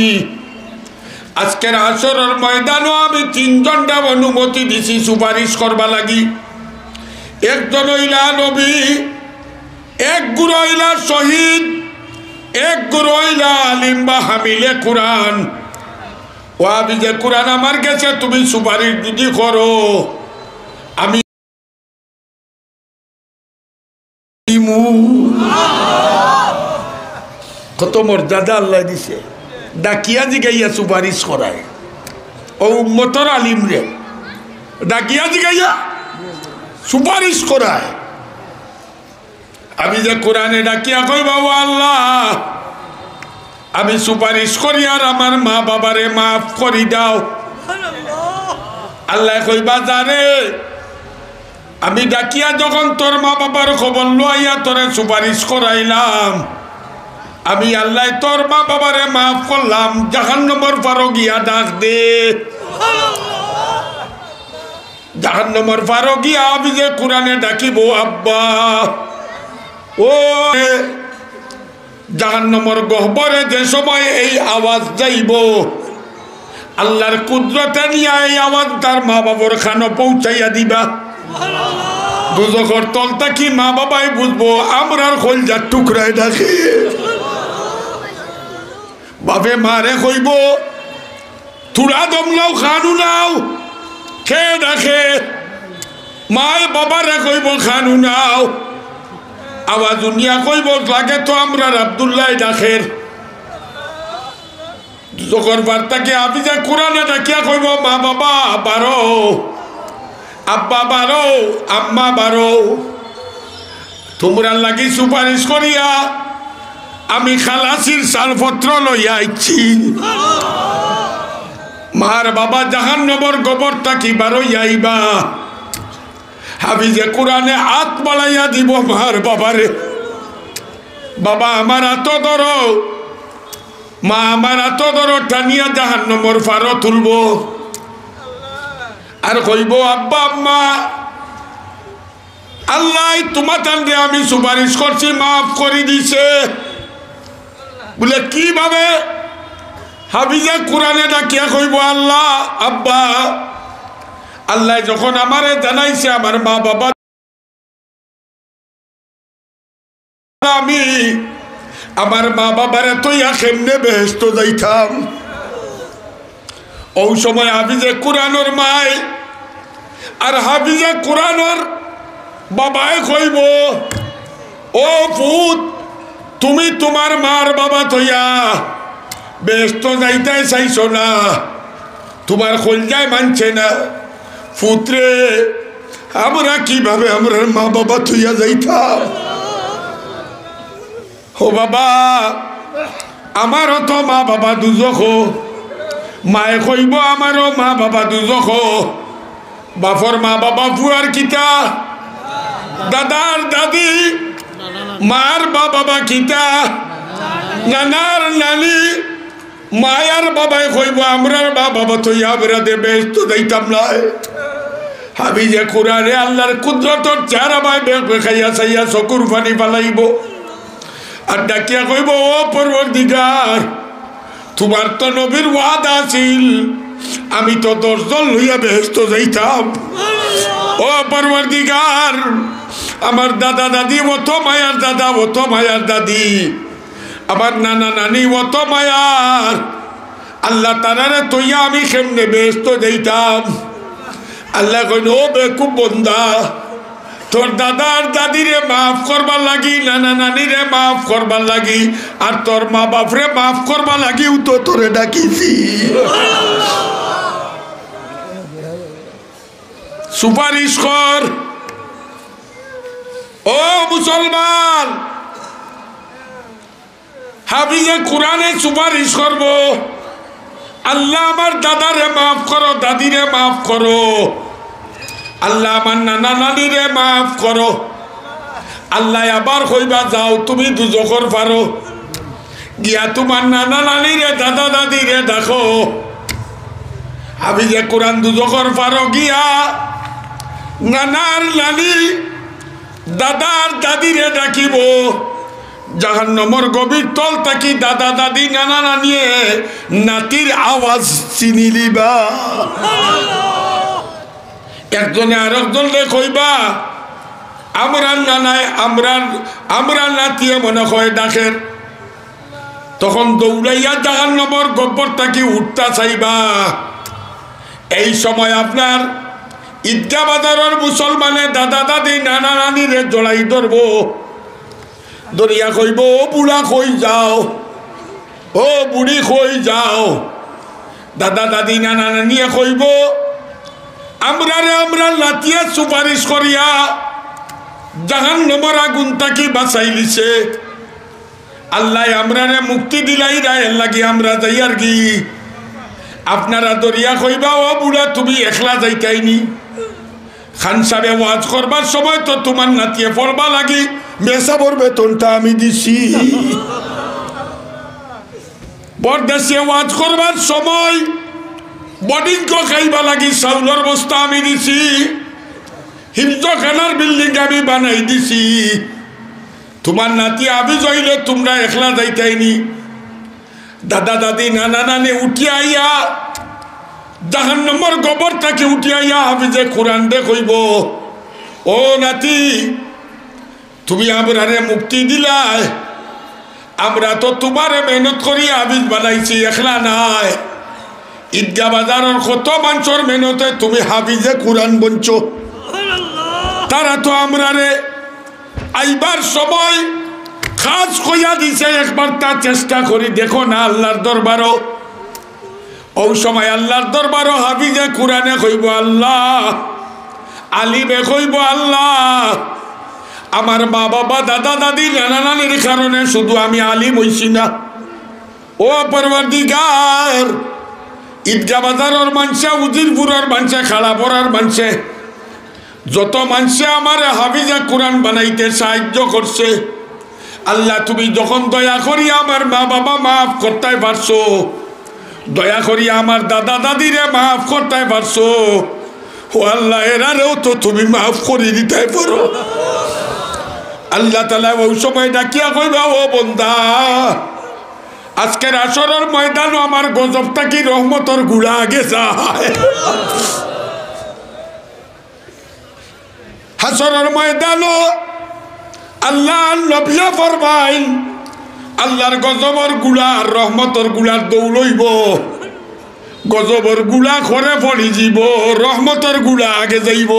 আজকের আসরের ময়দানও আমি 3 জনটা অনুমতি দিছি সুপারিশ করবা লাগি একজন হইলা নবী এক গুরু হইলা শহীদ এক গুরু হইলা আলিম বা হামিলে কোরআন ও হাফিজে কোরআন আমার কাছে তুমি সুপারিশ যদি করো আমি কত মর্যাদা আল্লাহ দিছে ডাকিয়া জিগাইয়া সুপারিশ করায় ও উম্মতর আলিম রে ডাকিয়া জিগাইয়া সুপারিশ করায় আমি যে কোরআনে ডাকিয়া কই বাবা আল্লাহ আমি সুপারিশ করি আর আমার মা বাবারে মাফ করি দাও আল্লাহ কইবা জানে আমি ডাকিয়া যখন তোর মা বাবার খবর লইয়া তোরে সুপারিশ করাইলাম আমি আল্লাহ তোর মা বাবারে মাফ করলাম জাহান্নামের পারো গিয়া ডাক দে জাহান্নামের পারো গিয়া আমি যে কোরআনে ডাকিব আব্বা ও জাহান্নামের গহ্বরে যে সময় এই আওয়াজ যাইব আল্লাহর কুদরতে নিয়ে এই আওয়াজ তার মা বাবার খানো পৌঁছাইয়া দিবা দুজখর তল থাকি মা বাবাই বুঝবো আমরার কলজার টুকরায় ডাকে বাপে মারে কইব তুরা দম নাও খানু নাও খে ডাকে মায় বাবারে কইব খানু নাও আওয়াজ উনিয়া কইব লাগে তো আমরা আব্দুল্লাহ ডাকের যখন বার্তাকে আমি যে কোরআনে ডাকিয়া কইব মা বাবা বারো, আব্বা বারো, আম্মা বারো, তোমরা লাগি সুপারিশ করিয়া আমি খালাসির সালপত্র লইয়া আইছি। মার বাবা জাহান্নামের গোবর থাকি বারোই আইবা। আমি যে কোরআনে হাত বাড়াইয়া দিব মার বাবারে, বাবা আমার হাত ধরো, মা আমার হাত ধরো, টানিয়া জাহান্নামের ফারো তুলব। আর কইব আব্বা আম্মা আল্লাহ তোমার টানলে আমি সুপারিশ করছি মাফ করে দিছে। বলে কিভাবে? হাফিজে কোরআনে ডাকিয়া কইব আল্লাহ আব্বা আল্লাহ যখন আমারে জানাইছে আমার মা বাবা আমি আমার মা বাবারে তৈয়া কেমনে বেহেশত যাইতাম। ওই সময় হাফিজে কোরআনের মাই আর হাফিজে কোরআনের বাবায় কইব ও পুত তুমি তোমার মার বাবা তৈয়া বেহেশত যাইতে চাইছো না, তোমার কলজায় মানছে না। পুত্রে আমরা কিভাবে আমরা মা বাবা তৈয়া যাইতাম? ও বাবা আমারও তো মা বাবা দুজখ, মায়ে কইব আমারও মা বাবা দুজখ। বাপর মা বাবা ফুয়ার কিতা, দাদার দাদি, মার বা বাবা কিতা, নানার নানি, মায়ার বাবাই কইব আমরার বা বাবা তো আমরা দেবে তো যাইতাম না। আমি যে কোরআনে আল্লাহর কুদরতর চেহারা বাই খাইয়া চাইয়া চকুর পানি পালাইব আর ডাকিয়া কইব ও পরবর্তীকার তোমার তো নবীর ওয়াদা আছিল আমি তো 10 জন লইয়া বেহেশত যাইতাম। ও পরবর্তীকার আমার দাদা দাদি অত মায়ার দাদা অত মায়ার দাদি, আমার নানা নানি অত মায়ার, আল্লাহ তারারে তৈয়া আমি কেমনে বেহেশত যাইতাম? আল্লাহ কইল ও বেকুব বন্দা তোর দাদার দাদিরে মাফ করবার লাগি, নানা নানিরে মাফ করবার লাগি আর তোর মা বাপরে মাফ করবার লাগিও তো তোরে ডাকিছি। সুপারিশ কর ও মুসলমান। হাফিজে কোরআনে সুপারিশ করব আল্লাহ আমার দাদারে মাফ করো, দাদিরে মাফ করো, আল্লাহ আমার নানা নানিরে মাফ করো। আল্লাহ আবার কইবা যাও তুমি দুজখর পারো গিয়া তোমার নানা নানিরে দাদা দাদিরে দেখো। হাফিজে কোরআন দুজখর পারো গিয়া নানার নানি দাদার দাদিরে ডাকিব। জাহান্নামের গভীর তল থাকি দাদা দাদি নানা নানিয়ে নাতির আওয়াজ চিনি লিবা। একজনে আর একজনে কইবা আমরার নানায় আমরার নাতিয়ে মনে হয় ডাকেন, তখন দৌড়াইয়া জাহান্নামের গব্বর থাকি উঠতা চাইবা। এই সময় আপনার ঈদগাহ বাজারের মুসলমানে দাদা দাদি নানা নানিরে জড়াই ধরব, দরিয়া কইব ও বুড়া কই যাও, ও বুড়ি কই যাও। দাদা দাদি নানা নানিয়ে কইব আমরারে আমরা লাতিয়া সুপারিশ করিয়া জাহান্নামের আগুন থাকি বাঁচাই লিছে। আল্লাহ আমরারে মুক্তি দিলাই রায় লাগি আমরা যাইয়ার কি। আপনারা দরিয়া কইবা ও বুড়া তুমি একলা যাইতাইনি, খান সাহেবে ওয়াজ করবার সময় তো তোমার নাতিয়ে পড়বা লাগি মেসাবর বেতনটা আমি দিছি। বরদেশে ওয়াজ করবার সময় বডিঙ্গ খাইবা লাগি চাউলের বস্তা আমি দিছি, হিন্দুখানার বিল্ডিং আমি বানাই দিছি। তোমার নাতি আমি যাইলে তোমরা একলা যাইতাইনি। দাদা দাদি নানা নানি উঠিয়া আইয়া জাহান্নামের গোবর থেকে উঠিয়া আইয়া আমি যে কোরআন দে কইব ও নাতি তুমি আমরারে মুক্তি দিলাই, আমরা তো তোমারে মেহনত করি আবিজ বানাইছি একলা নাই। ঈদগাহ বাজারের কত মানুষের মেহনতে তুমি হাফিজে কোরআন বনছো, তারা তো আমরারে আইবার সময় খাস কইয়া দিছে একবার তা চেষ্টা করি দেখো না আল্লাহর দরবারও ওই সময় আল্লাহর দরবারও হাফিজে কুরআনে কইব আল্লাহ আলিমে কইব আল্লাহ আমার মা বাবা দাদা দাদি নানা নানির কারণে শুধু আমি আলিম হইছি না ও পরওয়ারদিগার ঈদগাহ বাজারের মানুষে উজিরপুরের মানুষে খাড়াপড়ার মানুষে যত মানুষে আমার হাফিজে কুরআন বানাইতে সাহায্য করছে আল্লাহ তুমি যখন দয়া করি আমার মা বাবা মাফ করতে পারছো দয়া করি আমার দাদা দাদিরে মাফ করতে পারছো ও আল্লাহ এরারেও তো তুমি মাফ করে দিতে পারো আল্লাহ তাআলা ওই সময় ডাকিয়া কইবা ও বান্দা আজকের আসরের ময়দানও আমার গজবটা কি রহমতের গুড়া আগে যায় হাসরের ময়দানও আল্লাহ নবিয়া ফরমাই আল্লাহর গজবর গুড়া আর রহমতের গুড়ার দৌড়ইব গজবর গুড়া খরে পড়ি যাব রহমতের গুড়া আগে যাইব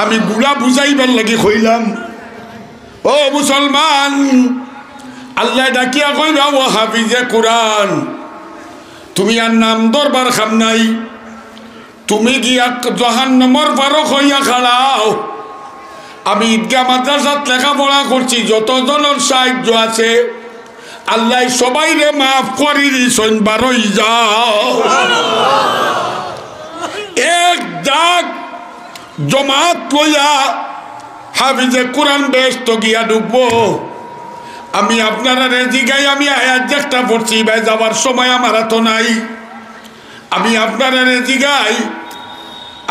আমি গুড়া বুঝাইবার লাগি কইলাম ও মুসলমান আল্লাহ ডাকিয়া কইবা ও হাফিজে কুরআন তুমি আর নাম দরবার খাম নাই তুমি গিয়া জাহান্নামের পারো হইয়া খাড়াও আমি ঈদগাহ মাদ্রাসাত লেখাপড়া করছি যতজনের সাহায্য আছে আল্লাহ সবাইরে মাফ করি দিছেন বারই যাও এক ডাক জমাত লইয়া হাফিজে কুরআন বেহেশত গিয়া ঢুকবো আমি আপনারা জিগাই আমি আয়াত একটা পড়ছি ভাই যাবার সময় আমার তো নাই আমি আপনারা জিগাই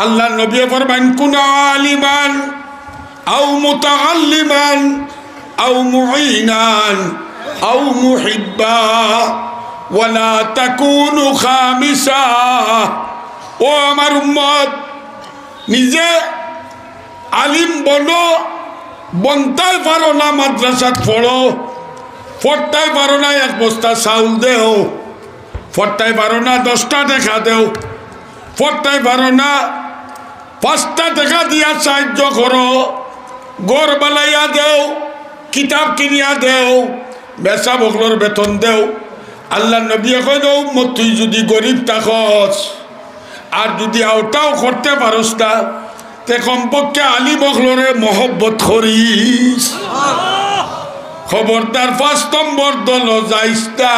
আল্লাহ নবী ফরমান কুনা আলিমান আও মুতাআল্লিমান আও মুঈনান আও মুহিব্বা ওয়ালা তাকুনু খামিসা ও আমার উম্মত নিজে আলিম বনো বনতাই পারো না মাদ্রাসাত পড়ো ফট্টাই পারো না এক বস্তা চাউল দেও ফট্টাই পারো না 10টা টাকা দেও ফট্টাই পারো না 5টা টাকা দিয়া সাহায্য করো গড় বানাইয়া দেও কিতাব কিনিয়া দেও বেচা বকলোর বেতন দেও আল্লাহ নবী কইল উম্মত তুই যদি গরিব থাকস আর যদি আওটাও করতে পারস না তে কমপক্ষে আলী বকলরে মহব্বত করিস খবরদার 5 নম্বর দল যাইস না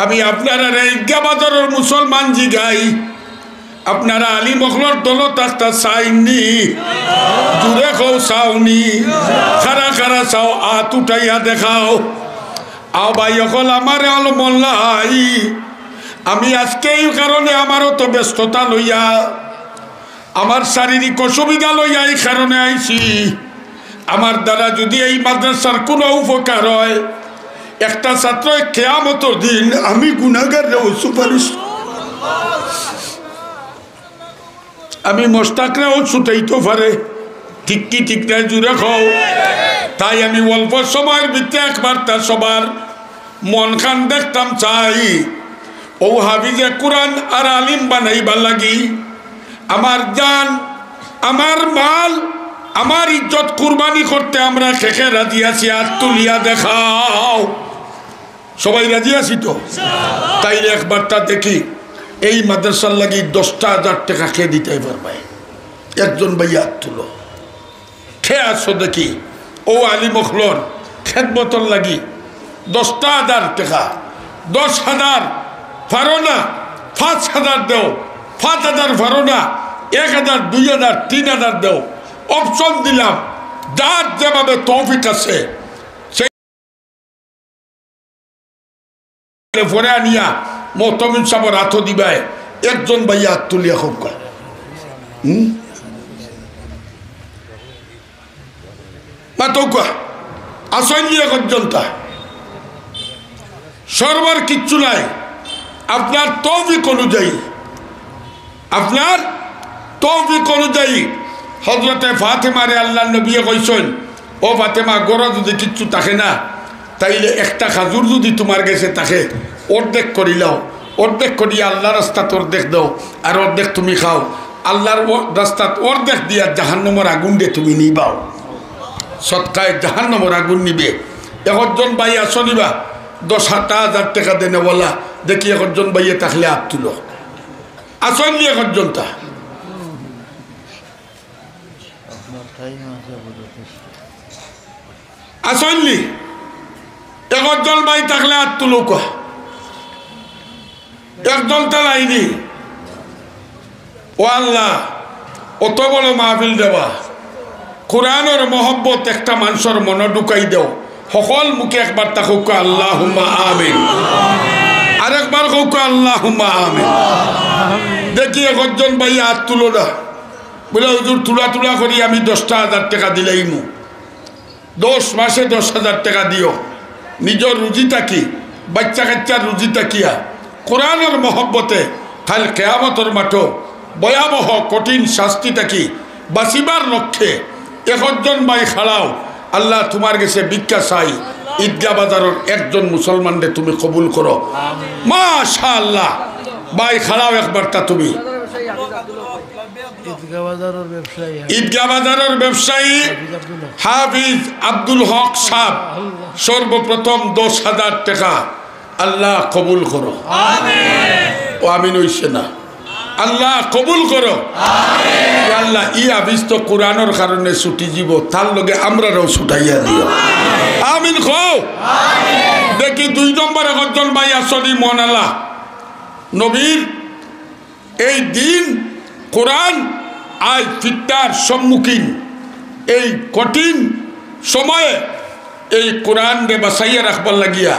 আমি আপনারা ঈদগাহ বাজারের মুসলমান জিগাই আপনারা আলী বকলর দল তাস্তা চাইনি জুড়ে খাও চাওনি খারা খারা চাও আত উঠাইয়া দেখাও আও ভাই অকল আমার আলো মল্লাই আমি আজকে এই কারণে আমারও তো ব্যস্ততা লইয়া আমার শারীরিক অসুবিধা লইয়া এই কারণে আইছি আমার দ্বারা যদি এই মাদ্রাসার কোনো উপকার হয় একটা ছাত্র কিয়ামতের দিন আমি গুনাহগারের সুপারিশ আমি মোস্তাকরাও ছুটাইতে পারে ঠিক কি ঠিক নাই জুড়ে খাও তাই আমি অল্প সময়ের ভিতরে একবার তার সবার মন খান দেখতাম চাই ও হাফিজে কুরআন আর আলিম বানাইবার লাগি আমার জান আমার মাল আমার ইজ্জত কুরবানি করতে আমরা খেখে রাজি আছি আর তুলিয়া দেখাও সবাই রাজি আছি তো তাইলে একবার তা দেখি এই মাদ্রাসার লাগি 10,000 টাকা খেয়ে দিতে পারবে একজন ভাইয়া তুলো খেয়ে আসো দেখি ও আলী মখলর খেদমতর লাগি 10,000 টাকা 10,000 পারো না 5,000 দেও 5,000 পারো না 1,000 2,000 3,000 দেও অপশন দিলাম যার যেভাবে তৌফিক আছে সেই পরে আনিয়া মোহতমিন সাহেবের হাত দিবায় একজন ভাইয়া হাত তুলিয়া খুব কয় মা তো আসেন একজন সর্বার কিচ্ছু নাই আপনার তৌফিক অনুযায়ী আপনার তৌফিক অনুযায়ী হযরতে ফাতেমারে আল্লাহ নবী কইছেন ও ফাতেমা গড় যদি কিচ্ছু থাকে না তাইলে একটা খাজুর যদি তোমার কাছে থাকে অর্ধেক করিলাও অর্ধেক করিয়া আল্লাহ রাস্তাত অর্ধেক দাও আর অর্ধেক তুমি খাও আল্লাহর রাস্তাত অর্ধেক দিয়া জাহান্নামের আগুন দিয়ে তুমি নিবাও সৎকায় জাহান্নামের আগুন নিবে একজন ভাই আসনিবা 10,000 টাকা দেনে বলা দেখি একজন ভাইয়ে থাকলে হাত তুলো আসননি একজন তা আসননি একজন ভাই থাকলে হাত তুলো কা একজন তা লাইনি ও আল্লাহ অত বড় মাহফিল দেওয়া কোরআনের মহব্বত একটা মানুষের মনে ঢুকাই দেও সকল মুখে একবার তা হোক আল্লাহুম্মা আমিন আরেকবার হোক আল্লাহুম্মা আমিন দেখি একজন ভাই হাত তুলো না বলে হুজুর তুলা করি আমি 10,000 টাকা দিলাইমু 10 মাসে 10,000 টাকা দিও নিজের রুজিটা কি বাচ্চা কাচ্চার রুজিটা কিয়া কোরআনের মহব্বতে কাল কিয়ামতের মাঠে ভয়াবহ কঠিন শাস্তিটা কি বাঁচিবার লক্ষ্যে একজন ভাই খাড়াও আল্লাহ তোমার কাছে ভিক্ষা চাই ঈদগাহ বাজারের একজন মুসলমানকে তুমি কবুল করো মাশাআল্লাহ ভাই খাড়াও একবার তা তুমি ঈদগাহ বাজারের ব্যবসায়ী হাফিজ আব্দুল হক সাহেব সর্বপ্রথম 10,000 টাকা আল্লাহ কবুল করো ও আমিন হইছে না আল্লাহ কবুল করো আল্লাহ ই আবিস তো কোরআনের কারণে ছুটি যাব তার লগে আমরাও ছুটাইয়া দিও আমিন কও দেখি 2 নম্বর একজন ভাই আসনি মন আল্লাহ নবীর এই দিন কোরআন আজ ফিতনার সম্মুখীন এই কঠিন সময়ে এই কোরআন রে বাঁচাইয়া রাখবার লাগিয়া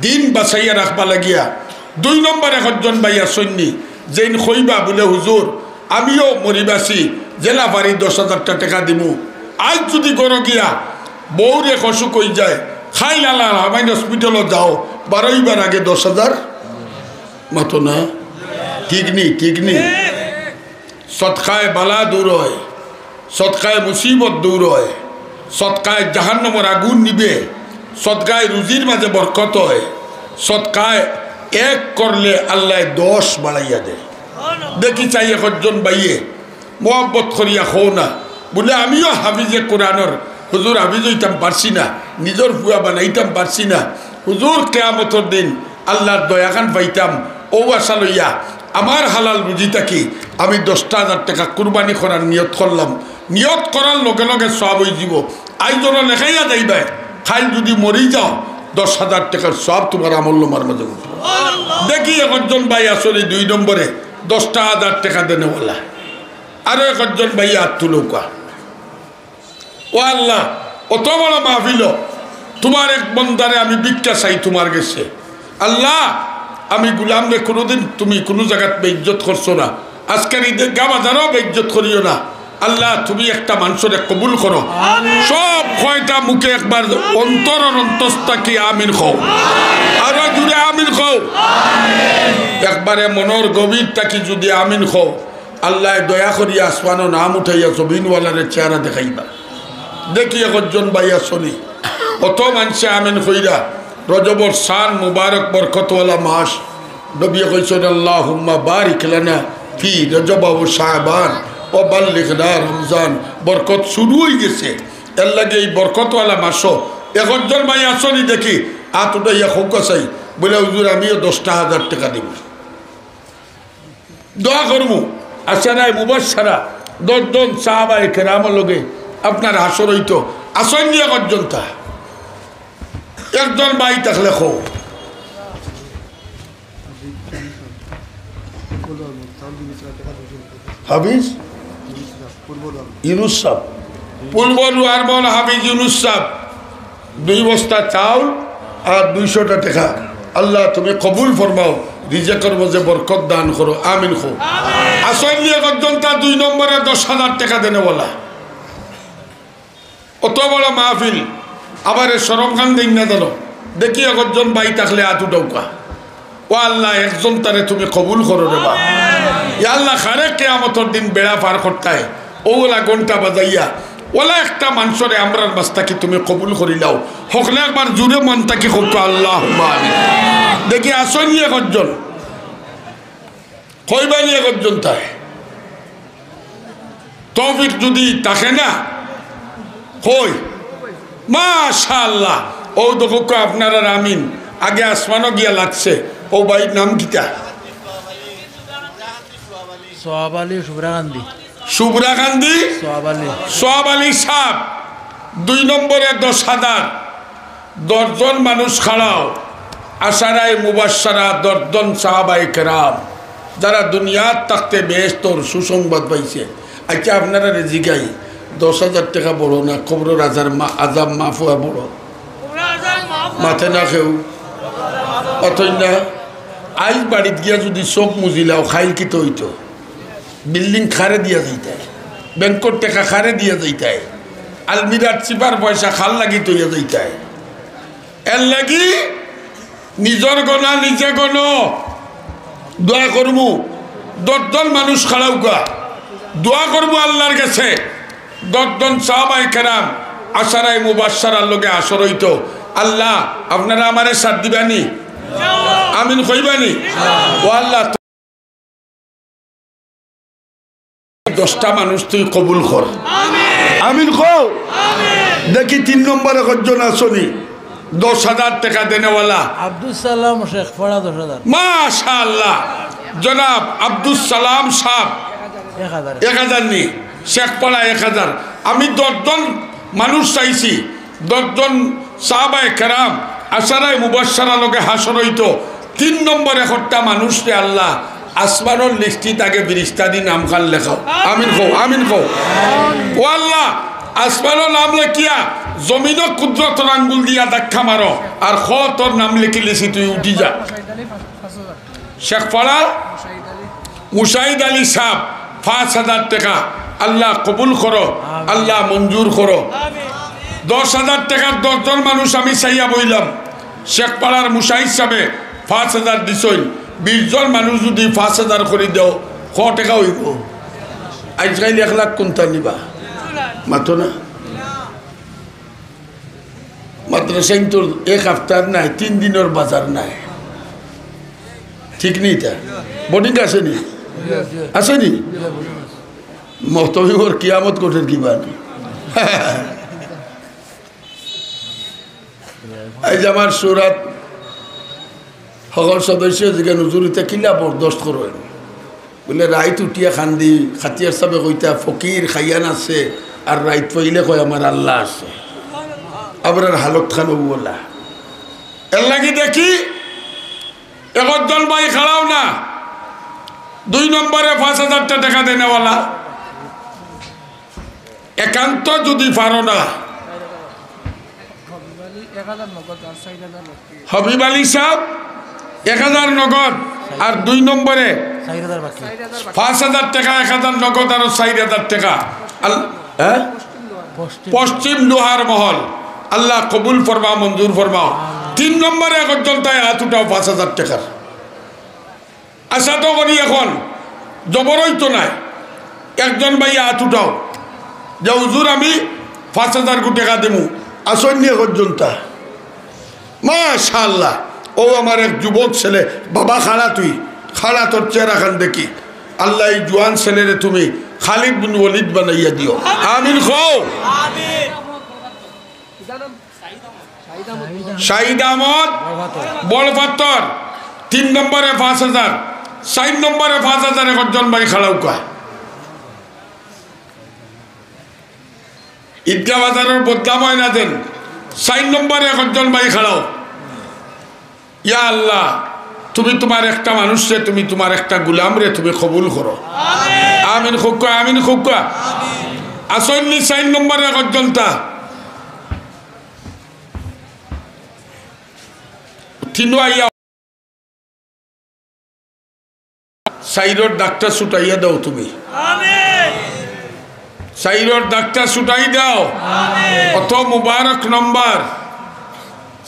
দিন বাঁচাইয়া রাখবার লাগিয়া 2 নম্বর একজন ভাই আসনি যেন কইবা বলে হুজুর আমিও মরিবাসী জেলা বাড়ি 10,000 টাকা দিমু আজ যদি গড় গিয়া বউরে অসুখ হয়ে যায় খাই লালা আমায় হসপিটালত যাও 12বার আগে 10,000 মাতো না ঠিক নি সৎকায় বালা দূর হয় সৎকায় মুসিবত দূর হয় সৎকায় জাহান্নামের আগুন নিবে সৎকায় রুজির মাঝে বরকত হয় সৎকায় এক করলে আল্লাহ 10 বাড়াইয়া দেয় দেখি চাই একজন বাইয়ে মোহাব্বত করিয়া হো না বলে আমিও হাফিজে কোরআনের হুজুর হাফিজ হইতাম পারছি না নিজের ভুয়া বানাইতাম পারছি না হুজুর কিয়ামতের দিন আল্লাহর দয়াখান পাইতাম ও আশা লইয়া আমার হালাল রুজিটা কি আমি 10,000 টাকা কুরবানি করার নিয়ত করলাম নিয়ত করার লগে লগে সব হয়ে যাব আইজন লেখাইয়া যাইবে খাই যদি মরি যাও 10,000 টাকার সব তোমার আমল্যমার মাঝে উঠবে দেখি একজন ভাই আসলে 2 নম্বরে 10,000 টাকা দেনে বলা আরো একজন ভাই হাত তুলৌকা ও আল্লাহ অত বড় মাহফিল তোমার এক বন্দারে আমি ভিক্ষা চাই তোমার গেছে আল্লাহ আমি গুলাম রে কোনোদিন তুমি কোনো জায়গাত বেইজ্জত করছো না আজকের ঈদের গাবাজারও বেইজ্জত করিও না আল্লাহ তুমি একটা মানুষের কবুল করো সব কয়টা মুখে একবার অন্তর অন্তস্থা কি আমিন খাও আরো জুড়ে আমিন খাও একবারে মনের গভীরটা কি যদি আমিন খাও আল্লাহ দয়া করিয়া আসমানো নাম উঠাইয়া জমিনওয়ালারে চেহারা দেখাইবা দেখি একজন বাইয়া শনি কত মানুষে আমিন কইরা রজবর শান মুবারক বরকতওয়ালা মাস নবী কইছেন আল্লাহুম্মা বারিক লানা ফি রজব ও শাবান ও বাল্লিগনা রমজান বরকত শুরু হয়ে গেছে এর লাগে এই বরকতওয়ালা মাস একজন ভাই আসনি দেখি হাত উঠাইয়া খৌকা চাই বলে হুজুর আমিও 10,000 টাকা দিব দোয়া করবো আচ্ছা নাই মুবাশশারা 10 জন সাহাবায়ে কেরামের লগে আপনার হাসর হইতো আসেননি একজন তা একজন ভাই থাকলে খো হাফিজ ইউনুস সাহেব পূর্বরুয়ার বল হাফিজ ইউনুস সাহেব 2 বস্তা চাউল আর 200টা টাকা আল্লাহ তুমি কবুল ফরমাও রিজেকের মধ্যে বরকত দান করো আমিন খো আসেননি একজন তা 2 নম্বরে 10,000 টাকা দেনে বলা অত বড় মাহফিল আবার সরম খান দিন না জানো দেখি একজন ভাই থাকলে হাত উঠাউকা ও আল্লাহ একজন তারে তুমি কবুল করো রে বা আল্লাহ খারে কিয়ামতের দিন বেড়া পার করতায় ওলা ঘন্টা বাজাইয়া ওলা একটা মানুষরে আমরার বাস্তাকে তুমি কবুল করিলাও হকলে একবার জুড়ে মন তাকে হোক আল্লাহুম্মা আমিন দেখি আসনি একজন কইবানি একজন তাই তৌফিক যদি থাকে না কই মাশাআল্লাহ। ও দেখো আপনারা আমিন আগে আসমানও গিয়া লাগছে। ও ভাই নাম কিটা? সোহাব আলী শুভ্রাকান্দি। শুভ্রাকান্দি সোহাব আলী সাহেব। 2 নম্বরে 10,000। 10 জন মানুষ খাড়াও, আশারায় মুবাশশারা 10 জন সাহাবায়ে কেরাম যারা দুনিয়ার থাকতে বেহেশতর সুসংবাদ পাইছে। আচ্ছা আপনারা জিগাই 10,000 টাকা বড় না কবরের আজাব মাফ হওয়া বড়? মাথে না খেউ অথই না। আইজ বাড়িত গিয়া যদি চোখ মুজিলাও খাইল কি তো হইতো? বিল্ডিং খারে দিয়া যাইতায়, ব্যাংকর টাকা খারে দিয়া যাইতায়, আলমিরার চিপার পয়সা খাল লাগি তৈয়া যাইতায়। এর লাগি নিজের গনা নিজে গণ দোয়া করবো। 10 জন মানুষ খাড়াউকা দোয়া করবো আল্লাহর কাছে। 10 জন সাহাবায়ে কেরাম আশারায়ে মুবাশশারার লগে আসর হইতো। আল্লাহ আপনারা আমারে সাথ দিবানি? আমিন কইবানি? ও আল্লাহ 10টা মানুষ তুই কবুল কর। আমিন কও। দেখি 3 নম্বরে কজন আসনি 10,000 টাকা দেনেওয়ালা? আব্দুল সালাম শেখ পড়া 10,000। মাশাআল্লাহ। জনাব আব্দুল সালাম সাহেব 1000 নি শেখ পড়া 1000। আমি 10 জন মানুষ চাইছি। 10 জন সাহাবায়ে কেরাম আশারায়ে মুবাশশারা লগে হাসর হইতো। 3 নম্বরে 1টা মানুষকে আল্লাহ আসমানের লিস্টি তাকে ফেরেশতাদি নাম খান লেখাও। আমিন কও। আমিন কও। ও আল্লাহ আসমানের নাম লেখিয়া জমিনও কুদরতর আঙ্গুল দিয়া ধাক্কা মারো আর খ তোর নাম লিখি লিখি তুই উঠি যা। শেখ পাড়া মুশাহিদ আলী সাহেব 5,000 টাকা আল্লাহ কবুল করো, আল্লাহ মঞ্জুর করো। 10,000 টাকার 10 জন মানুষ আমি চাইয়া বইলাম। শেখ পাড়ার মুশাহিদ সাহেবে 5,000 দিছই। 20 জন মানুষ যদি 5,000 করে দেও 100 টাকা হইব। আজকাল 1 লাখ কোনটা নিবা? মাতো না। মাদ্রাসায় তোর 1 হপ্তার নাই, 3 দিনের বাজার নাই। ঠিক নেই? তা বোর্ডিং আসেনি? আসেনি? মহতবিবর কিয়ামত কোটের কি বানি। আজ আমার সুরাত সকল সদস্য যেখানে হুজুরিতে কিলা বরদস্ত করেন বলে রাইত উঠিয়া খান্দি খাতিয়ার সাবে কইতা ফকির খাইয়ান আছে আর রাইত পইলে কয় আমার আল্লাহ আছে। আবার হালত খান বলা এর লাগি দেখি 1 জন ভাই খাড়াও না। 2 নম্বরে 5,000 টাকা দেনেওয়ালা একান্ত যদি পারো না হবিব আলী সাহেব 1000 নগদ আর 2 নম্বরে 5,000 টাকা 1000 নগদ আর 4,000 টাকা পশ্চিম লোহার মহল। আল্লাহ কবুল ফরমা মঞ্জুর ফরমাও। 3 নম্বরে 1 জন তাই হাত উঠাও 5,000 টাকার। আশা তো করি এখন জবরই তো নাই। 1 জন ভাই হাত উঠাও যে হুজুর আমি 5,000 টাকা দেবো। আসেননি 1 জনটা? মাশাআল্লাহ। ও আমার এক যুবক ছেলে। বাবা খাড়া তুই খাড়া, তোর চেহারা খান দেখি। আল্লাহ এই জোয়ান ছেলেরে তুমি খালিদ বিন ওয়ালিদ বানাইয়া দিও। আমিন কও। শাহিদ আহমদ বড়পাত্তর 3 নম্বরে 5,000। 4 নম্বরে 5,000 1 জন ভাই খাড়াউকা। ঈদগাহ বাজারের বদলাম হয় না দেন। 4 নম্বরে 1 জন ভাই খাড়াও। ইয়া আল্লাহ তুমি তোমার একটা মানুষরে, তুমি তোমার একটা গুলাম রে তুমি কবুল করো। আমিন খুকা। আমিন খুকা। আসেননি 4 নম্বরে 1 জনটা? তিনওয়াইয়া সাইরোর ডাক্তার ছুটাইয়া দাও তুমি। সাইরোর ডাক্তার ছুটাই দাও। অত মুবারক নম্বর।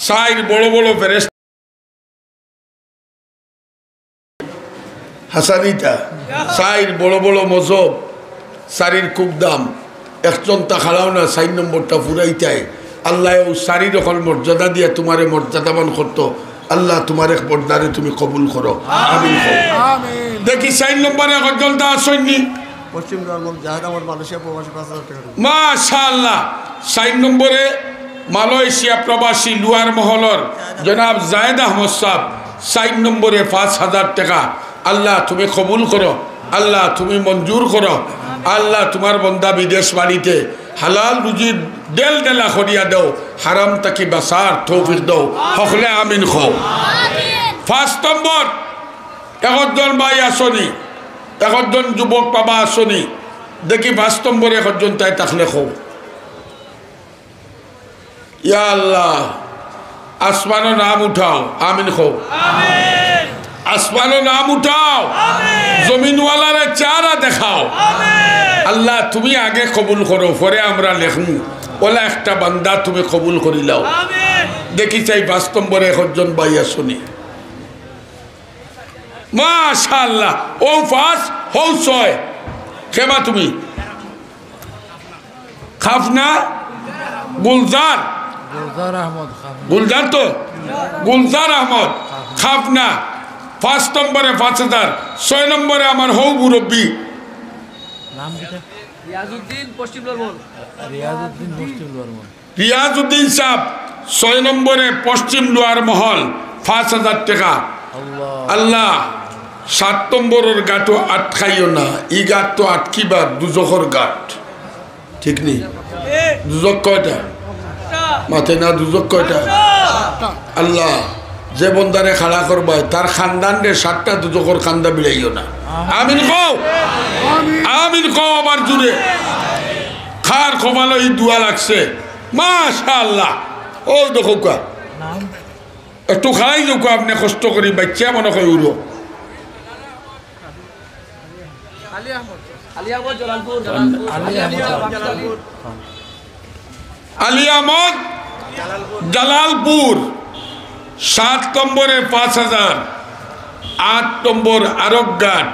সাইর বড় বড় ফেরেশতা হাসানিটা সাইর বড় বড় মজব সারির খুব দাম। 1 জন তা খাড়াও না 4 নম্বরটা ফুরাইতায়। আল্লাহ সারির ওখান মর্যাদা দিয়া তোমারে মর্যাদাবান করতো। আল্লাহ তোমার এক বর্দারে তুমি কবুল করো। আমিন। দেখি 4 নম্বরে 1 জন তা আসেননি? মাশাআল্লাহ। 4 নম্বরে মালয়েশিয়া প্রবাসী লুয়ার মহলর জনাব জায়েদ আহমদ সাহেব 4 নম্বরে 5,000 টাকা আল্লাহ তুমি কবুল করো, আল্লাহ তুমি মঞ্জুর করো, আল্লাহ তোমার বন্দা বিদেশ বাড়িতে হালাল রুজির ডেল ডেলা করিয়া দাও, হারাম তাকি বাসার তৌফিক দাও, সকলে আমিন খাও। 5 নম্বর 1 ভাই আসনি, 1 যুবক পাবা আসনি, দেখি 5 নম্বরে 1 তাই থাকলে খাও। ইয়া আল্লাহ আসমানো নাম উঠাও, আমিন খাও। আসমানো নাম উঠাও, জমিনওয়ালারে চারা দেখাও, আল্লাহ তুমি আগে কবুল করো, পরে আমরা লেখমু। ওলা একটা বান্দা তুমি কবুল করিলাও। দেখি চাই 5 নম্বরে 1 ভাই আসনি। মাশাআল্লাহ, ও 5 হও 6 খেমা তুমি খাফনা গুলজার গুলজার আহমদ খান। গুলজার তো গুলজার আহমদ খাফনা 5 নম্বরে 5,000। 6 নম্বরে আমার হৌ মুরব্বী নাম কিটা? রিয়াজউদ্দিন পশ্চিম বর্মন। রিয়াজউদ্দিন পশ্চিম বর্মন। রিয়াজউদ্দিন সাহেব 6 নম্বরে পশ্চিম লোয়ার মহল 5,000 টাকা। আল্লাহ 7 নম্বরের গাঁটো আটকাইও না, ই গাঁট তো আটকিবা দুজখর গাঁট, ঠিক নেই? দুজক কয়টা মাথে না? দুজক কয়টা? আল্লাহ যে বন্দারে খাড়া করবাই তার খানদান রে 7টা দুজখর খান্দা বিলাইও না। আমিন কও, আমিন কও আবার জুড়ে। খার কমালো এই দুয়া লাগছে। মাশাআল্লাহ, ও দেখো কা নাম একটু খাই দেখো, আপনি কষ্ট করি বাচ্চা মনে হয় উড়ো। আলী আহমদ জালালপুর। আলী আহমদ আলী আহমদ জালালপুর 7 নম্বরে 5,000। 8 নম্বর আরবঘাট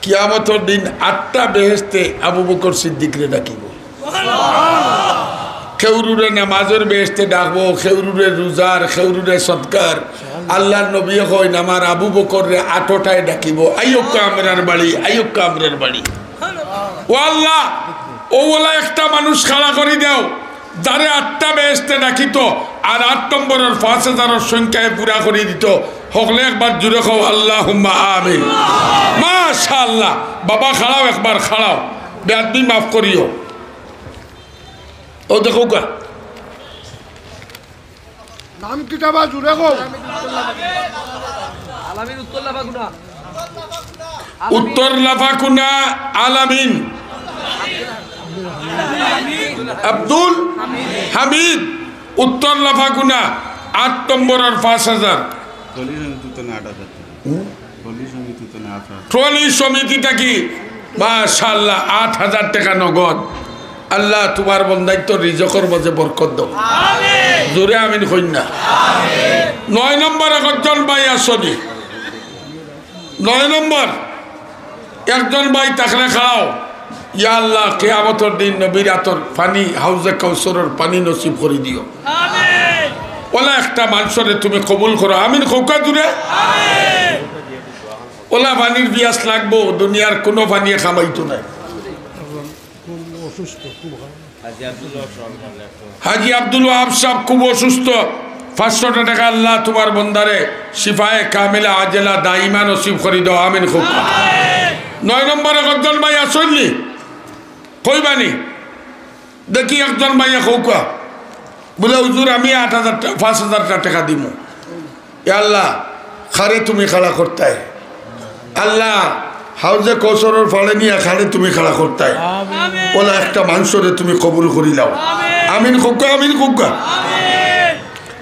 কিয়ামতের দিন 8টা বেহেশতে আবু বকর সিদ্দিকরে ডাকিব। খেউরুরে নামাজের বেহেশতে ডাকবো, খেউরুরে রোজার, খেউরুরে সৎকার। আল্লাহর নবী কইন আমার আবু বকররে 8টায় ডাকিব, আইয়ুক্কা আমরার বাড়ি, আইয়ুক্কা আমরার বাড়ি। ও আল্লাহ, ও ওলা একটা মানুষ খাড়া করে দাও যারে 8টা বেহেশতে ডাকিত আর 8 নম্বরের 5,000 সংখ্যায় পুরা করে দিত। সকলে একবার জুড়ে খাও আল্লাহুম্মা আমিন। মাশাআল্লাহ, বাবা খাড়াও, একবার খাড়াও, বেয়াদবি মাফ করিও। ও দেখো গা নাম কিতাবা জুড়ে গো আলামিন উত্তর লাফাগুনা। উত্তর লাফাকুনা আলামিন আব্দুল হামিদ উত্তর লাফাকুনা 8 নম্বরের 5,000। ট্রলি সমিতিটা কি? মাশাআল্লাহ 8,000 টাকা নগদ। আল্লাহ তোমার বন্দাইত্ব রিজকের মাঝে বরকত দাও, জোরে আমিন কইনা। 9 নম্বরে 1 ভাই আসনি। 9 নম্বর 1 ভাই তাকলে খাও। ইয়া আল্লাহ কিয়ামতের দিন নবীর আতর পানি হাউজে কাউসারের পানি নসিব করে দিও। ওলা একটা মানুষরে তুমি কবুল করো, আমিন কৌকা জুড়ে। ওলা পানির বিয়াস লাগবো, দুনিয়ার কোনো পানিয়ে খামাইতো না। হাজি আব্দুল ওয়াহাব সাহেব খুব অসুস্থ, 500 টাকা আল্লাহ তোমার বন্দারে শিফায়ে কামিলা আজেলা দাইমা নসিব করে দাও, আমিন কৌকা। 9 নম্বরে 1 ভাই আসলি কইবানি, দেখি 1 ভাইয়া কৌকা বলে হুজুর আমি 5,000 টাকা দিব। আল্লাহ খারে তুমি খাড়া করতে, আল্লাহ হাউজে কৌশলের ফলে নিয়ে খারে তুমি খাড়া করতে, ওলা একটা মানুষরে তুমি কবুল করি লাও, আমিন কৌকা, আমিন কৌকা।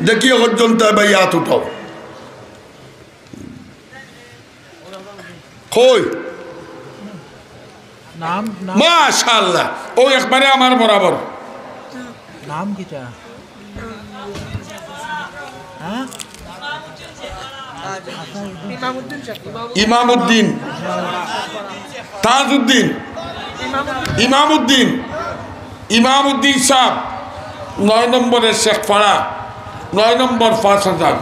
দেখি 1 ভাই হাত উঠাও। কই নাম মাশাআল্লাহ, ও একবারে আমার বরাবর। নাম কিটা? হ্যাঁ ইমামউদ্দিন তাজউদ্দিন ইমামউদ্দিন ইমামউদ্দিন সাহেব 9 নম্বরের শেখপাড়া 9 নম্বর 5,000।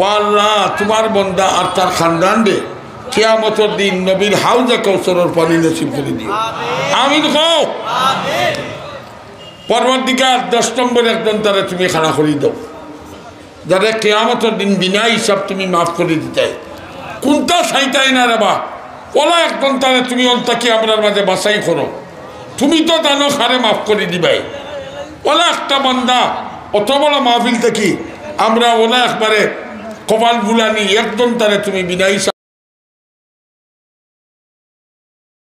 ও আল্লাহ তোমার বন্দা আর তার খানদান রে কিয়ামতের দিন নবীর হাউজে কাউসারের পানি নসিব করে দিও, আমিন কও। পরবর্তীকার 10 নম্বর একজন তারা তুমি খাড়া করি দাও, যারা কেয়ামতের দিন বিনা হিসাব তুমি মাফ করে দিতে কোনটা চাইতাই না রে বা ওলা একজন তারা তুমি অন্তাকে আপনার মাঝে বাছাই করো। তুমি তো জানো খারে মাফ করে দিবাই। ওলা একটা বান্দা অত বড় মাহফিল থেকে আমরা ওলা একবারে কপাল বুলানি একজন তারা তুমি বিনা হিসাব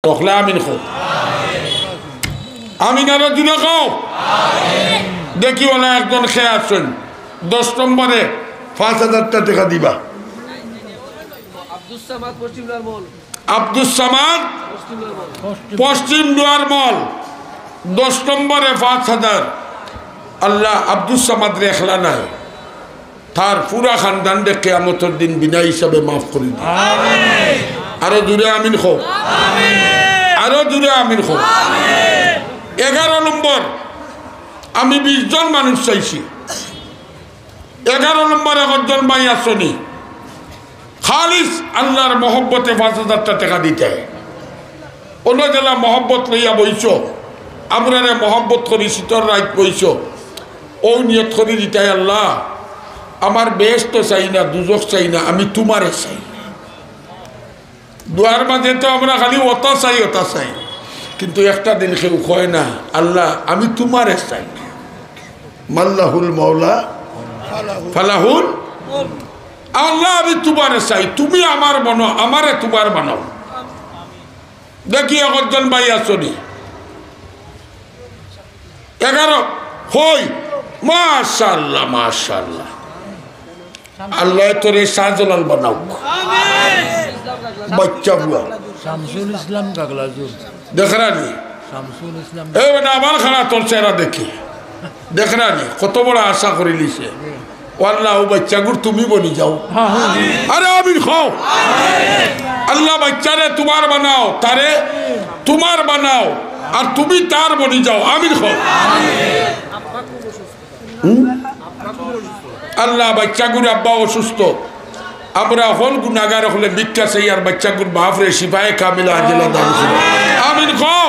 রখলে আমিন খো আমিন আরো দিনে খাও দেখি ওলা একজন খেয়ে আসছেন 10 নম্বরে 5,000 টাকা দিবা। আব্দুস সামাদ পশ্চিম লালমোহন। আব্দুস সামাদ পশ্চিম দুয়ার মল 10 নম্বরে 5,000। আল্লাহ আব্দুস সামাদ রেখলা নাই, তার পুরা খানদান রে কিয়ামতের দিন বিনা হিসাবে মাফ করে দিন। আরো জুড়ে আমিন খো, আরো জুড়ে আমিন খো। 11 নম্বর আমি 20 জন মানুষ চাইছি। 11 নম্বরে একজন ভাই আসনি খালিস আল্লাহর মহব্বতে 5,000 টাকা দিতে অন্য জেলা মহব্বত লইয়া বইছ আমরা মহব্বত করি শীতর রাত বইছ ও নিয়ত করি দিতে আল্লাহ আমার বেশ তো চাই না দুজক চাই না আমি তোমারে চাই। দুয়ার মাঝে তো আমরা খালি ওটা চাই কিন্তু একটা দিন কেউ কয় না আল্লাহ আমি তোমারে চাই। মাল্লাহুল মাওলা ফালাহুল আল্লাহ আমি তোমারে চাই, তুমি আমার বানো আমারে তোমার বানাও। দেখি একজন ভাই আসনি 11 হই মাশাআল্লাহ মাশাআল্লাহ আল্লাহ তোরে শাহজালাল বানাও বাচ্চা বুয়া শামসুল ইসলাম গাগলাজুর দেখরানি শামসুল ইসলাম এই বেটা আমার খানা তোর চেহারা দেখি দেখরানি কত বড় আশা করে লিছে আল্লাহ ও বাচ্চাগুর তুমি বনি যাও। আরে আমিন খাও আল্লাহ বাচ্চারে তোমার বানাও তারে তোমার বানাও আর তুমি তার বনি যাও। আমিন খাও আল্লাহ বাচ্চাগুর আব্বা অসুস্থ আমরা হল গুনাগার হলে ভিক্ষা চাই আর বাচ্চাগুর বাপরে সিপাহে কামিলা আজলা দান করো। আমিন খাও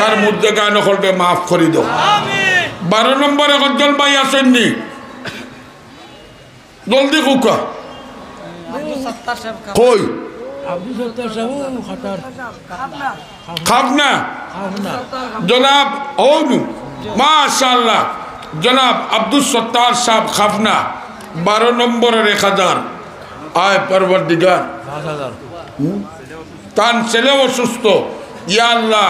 তার মধ্যে গান হলবে মাফ করে দাও। 12 নম্বরে একজন ভাই আসেননি জলদি কুকা কই আব্দুল সত্তার সাহেব খাতার খাবনা খাবনা জনাব ওনু মাশাআল্লাহ জনাব আব্দুল সত্তার সাহেব খাবনা 12 নম্বরের 1000 আয় পরবর্তীগার 5,000 তার ছেলে অসুস্থ ইয়া আল্লাহ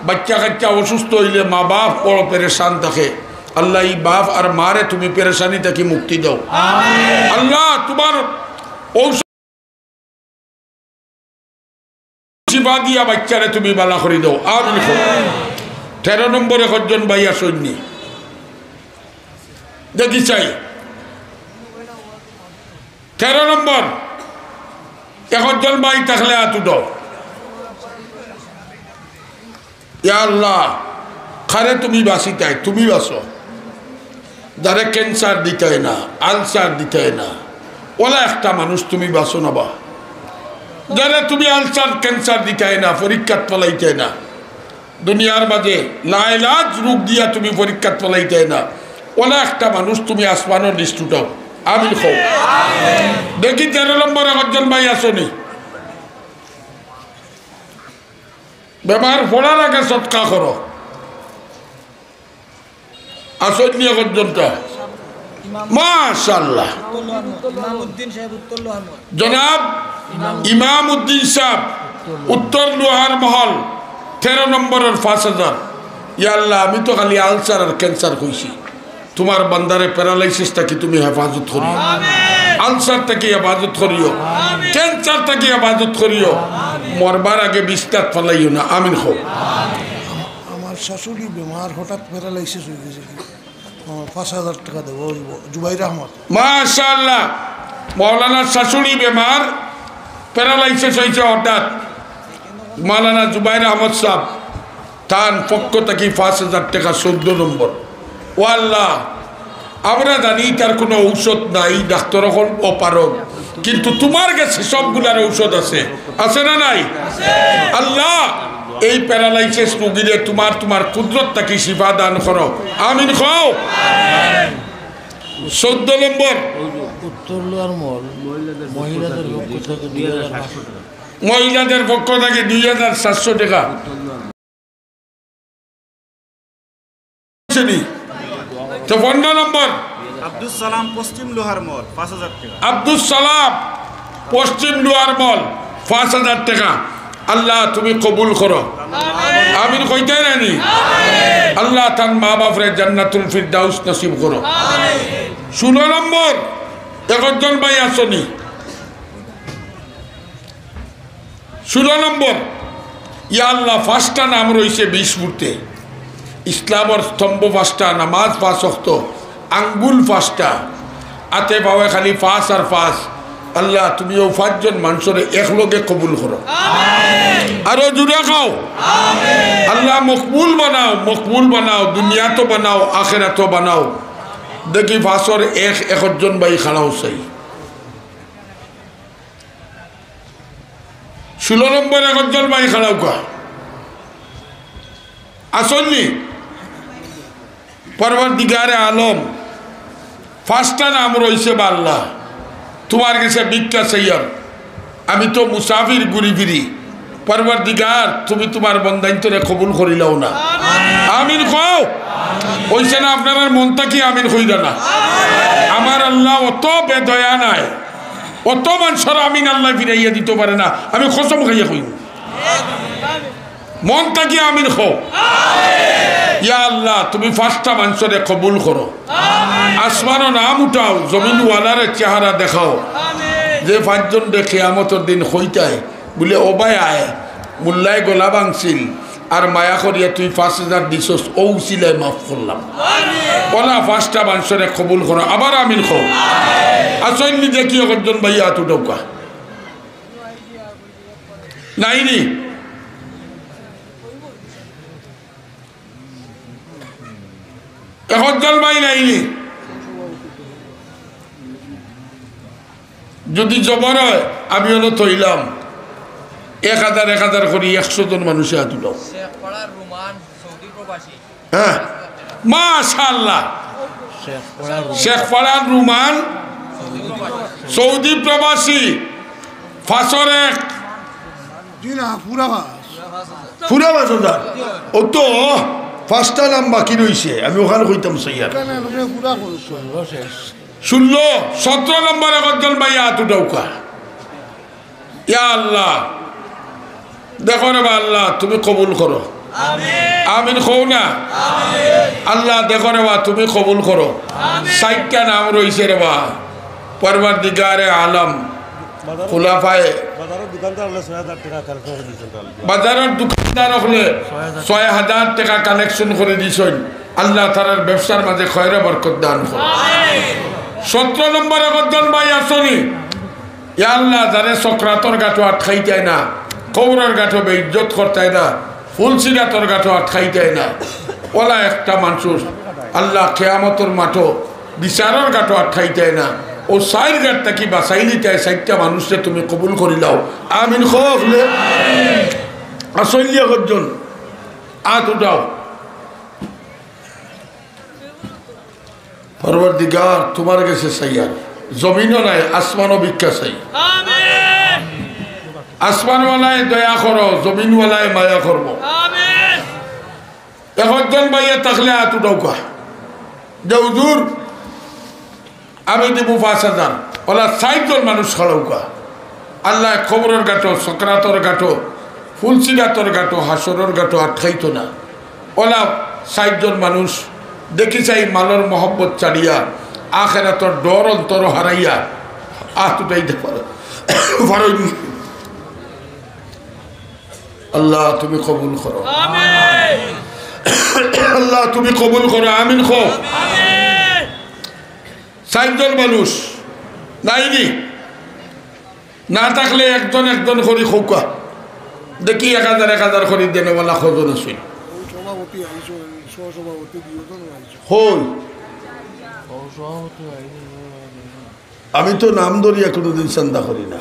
বাচ্চা কাচ্চা অসুস্থ হইলে মা বাপ বড় পেরেশান থাকে আল্লাহ এই বাপ আর মারে তুমি পেরেশানি থেকে মুক্তি দাও। আল্লাহ তোমার শিফা দিয়া বাচ্চারে তুমি বালা করে দাও। আমিন। 13 নম্বরে একজন ভাইয়া সৈন্য দেখি চাই 13 নম্বর একজন ভাই থাকলে হাত উঠাও। ইয়া আল্লাহ খারে তুমি বাঁচিতাই তুমি বাঁচো যারা ক্যান্সার দিতে না আলসার দিতে না ওলা একটা মানুষ তুমি বাঁচো না বা যারা তুমি আলসার ক্যান্সার দিতে না পরীক্ষাত ফলাইতে না দুনিয়ার মাঝে লাইলাজ রোগ দিয়া তুমি পরীক্ষাত ফলাইতে না ওলা একটা মানুষ তুমি আসমানের লিস্ট উঠাও। আমিন খাও দেখি 13 নম্বর একজন ভাই আসনি বেমার পড়ার আগে সৎকা করো আসনি একজনটা মাশাআল্লাহ জনাব ইমাম উদ্দিন সাহেব উত্তর লোহার মহল 13 নম্বরের 5,000। ইয়া আল্লাহ আমি তো খালি আলসার আর ক্যান্সার হইছি তোমার বান্দারে প্যারালাইসিস থেকে তুমি হেফাজত করিও আলসার থেকে হেফাজত করিও ক্যান্সার থেকে হেফাজত করিও মরবার আগে বিস্তার ফলাইও না। আমিন খাও আমার শাশুড়ি বেমার হঠাৎ প্যারালাইসিস হয়ে গেছে 5,000 টাকা দেবো জুবাইর আহমদ মাশাআল্লাহ মৌলানার শাশুড়ি বেমার প্যারালাইসিস হয়েছে হঠাৎ মৌলানা জুবাইর আহমদ সাহেব তার পক্ষ থেকে 5,000 টাকা 14 নম্বর। ও আল্লাহ আমরা জানি তার কোনো ঔষধ নাই ডাক্তার এখন অপারগ কিন্তু তোমার কাছে সবগুলার ঔষধ আছে আছে না নাই? আল্লাহ এই প্যারালাইসিস রোগীরে তোমার তোমার কুদরত থাকি শিফা দান করো আমিন খাও 14 নম্বর উত্তর লোয়ার মল মহিলাদের পক্ষ থেকে 2500 টাকা মহিলাদের পক্ষ থেকে 2700 টাকা তো 15 নম্বর আব্দুল সালাম পশ্চিম লোহার মল 5000 টাকা আব্দুল সালাম পশ্চিম লোহার মল 5000 টাকা আল্লাহ তুমি কবুল করো আমিন কইতে রানি আল্লাহ তার মা বাপরে জান্নাতুল ফিরদাউস নসিব করো 16 নম্বর একজন ভাই আসনি 16 নম্বর ইয়া আল্লাহ 5টা নাম রয়েছে 20 ফুটে ইসলামের স্তম্ভ 5টা নামাজ 5 ওয়াক্ত আঙ্গুল 5টা আতে পাওয়া খালি 5 আর 5 আল্লাহ তুমি ও 5 জন মানুষের একলগে কবুল করো আরো জুড়ে খাও আল্লাহ মকবুল বানাও দুনিয়াতো বানাও আখেরাতো বানাও দেখি 5 একজন ভাই খানাও চাই 16 নম্বর একজন ভাই খানাও কা আসলনি পরবর্তীকারে আলম 5টা নাম রয়েছে বা আল্লাহ তোমার কাছে ভিক্ষা চাইয়ার আমি তো মুসাফির ঘুরি ফিরি পরবর্তীকার তুমি তোমার বন্দান্তরে কবুল করিলাও না আমিন কও ওইছে না আপনার মনটা কি আমিন কইরা না আমার আল্লাহ অত বেদয়া নাই অত মানুষের আমিন আল্লাহ ফিরাইয়া দিতে পারে না আমি কসম খাইয়া কইব মনটা কি আমিন খাও ইয়া আল্লাহ তুমি 5টা মানুষের কবুল করো আসমানও নাম উঠাও জমিনওয়ালারে চেহারা দেখাও যে 5 জন কিয়ামতের দিন হইতায় বলে ওবাই আয় মুল্লায় গলা ভাঙছিল আর মায়া করিয়া তুই 5000 দিছস ও উসিলায় মাফ করলাম বলা 5টা মানুষের কবুল করো আবার আমিন খাও আসল নিজে কি একজন ভাইয়া হাত উঠাও নাইনি একজন ভাই নাইনি যদি জবর হয় আমি হলো তৈলাম 1000 করি 100 জন মানুষে হাত উঠাও হ্যাঁ মাশাআল্লাহ শেখপাড়ার রুমান সৌদি প্রবাসী 501 পুরা 5000 ও তো 5টা নাম বাকি রয়েছে আমি ওখানে কইতাম সৈয়ার 17 নম্বর একজন ভাই হাত উঠাও কা ইয়া আল্লাহ দেখো রে বা আল্লাহ তুমি কবুল করো আমিন কও না আল্লাহ দেখো রে বা তুমি কবুল করো 60টা নাম রয়েছে রে বা পরবর্তীকারে আলম খুলাফায়ে বাজারের দোকানদার হলে 6000 টাকা কালেকশন করে দিছেন আল্লাহ তাআলার ব্যবসার মাঝে খয়রে বরকত দান করো 17 নম্বর একজন ভাই আসনি ইয়া আল্লাহ যারে সক্রাতর গাটো আটকাইতে না কবরের গাটো বেইজ্জত করতে না ফুলসিরাতর গাটো আটকাইতে না ওলা একটা মানুষ আল্লাহ কিয়ামতের মাঠো বিচারের গাটো আটকাইতে না ও সাইর গাটটা কি বাঁচাইলি চাই 60টা মানুষকে তুমি কবুল করিলাও আমিন খোলে আসলি একজন হাত উঠাও পরবর্তীকার তোমার কাছে সাইয়ার জমিনও নাই আসমানও ভিক্ষা চাই আসমানওয়ালায় দয়া করো জমিনওয়ালায় মায়া করবো একজন ভাইয়া থাকলে হাত উঠাও কা যে হুজুর আমি দিব 5000 ওলা 60 জন মানুষ খাড়াও কা আল্লাহ খবরের গাটো সকরাতর গাটো ফুলসিরাতর গাটো হাসরের গাটো আটকাইতো না ওলা 60 জন মানুষ দেখি চাই মালর মহব্বত চাড়িয়া আখেরাতর ডর অন্তর হারাইয়া হাত উঠাইতে পারো আল্লাহ তুমি কবুল করো আল্লাহ তুমি কবুল করো আমিন খো 60 জন মানুষ নাইনি না থাকলে একজন করি খৌকা দেখি 1000 করি দেনেওয়ালা খোঁজন আছে আমি তো নাম ধরিয়া কোনোদিন চিন্তা করি না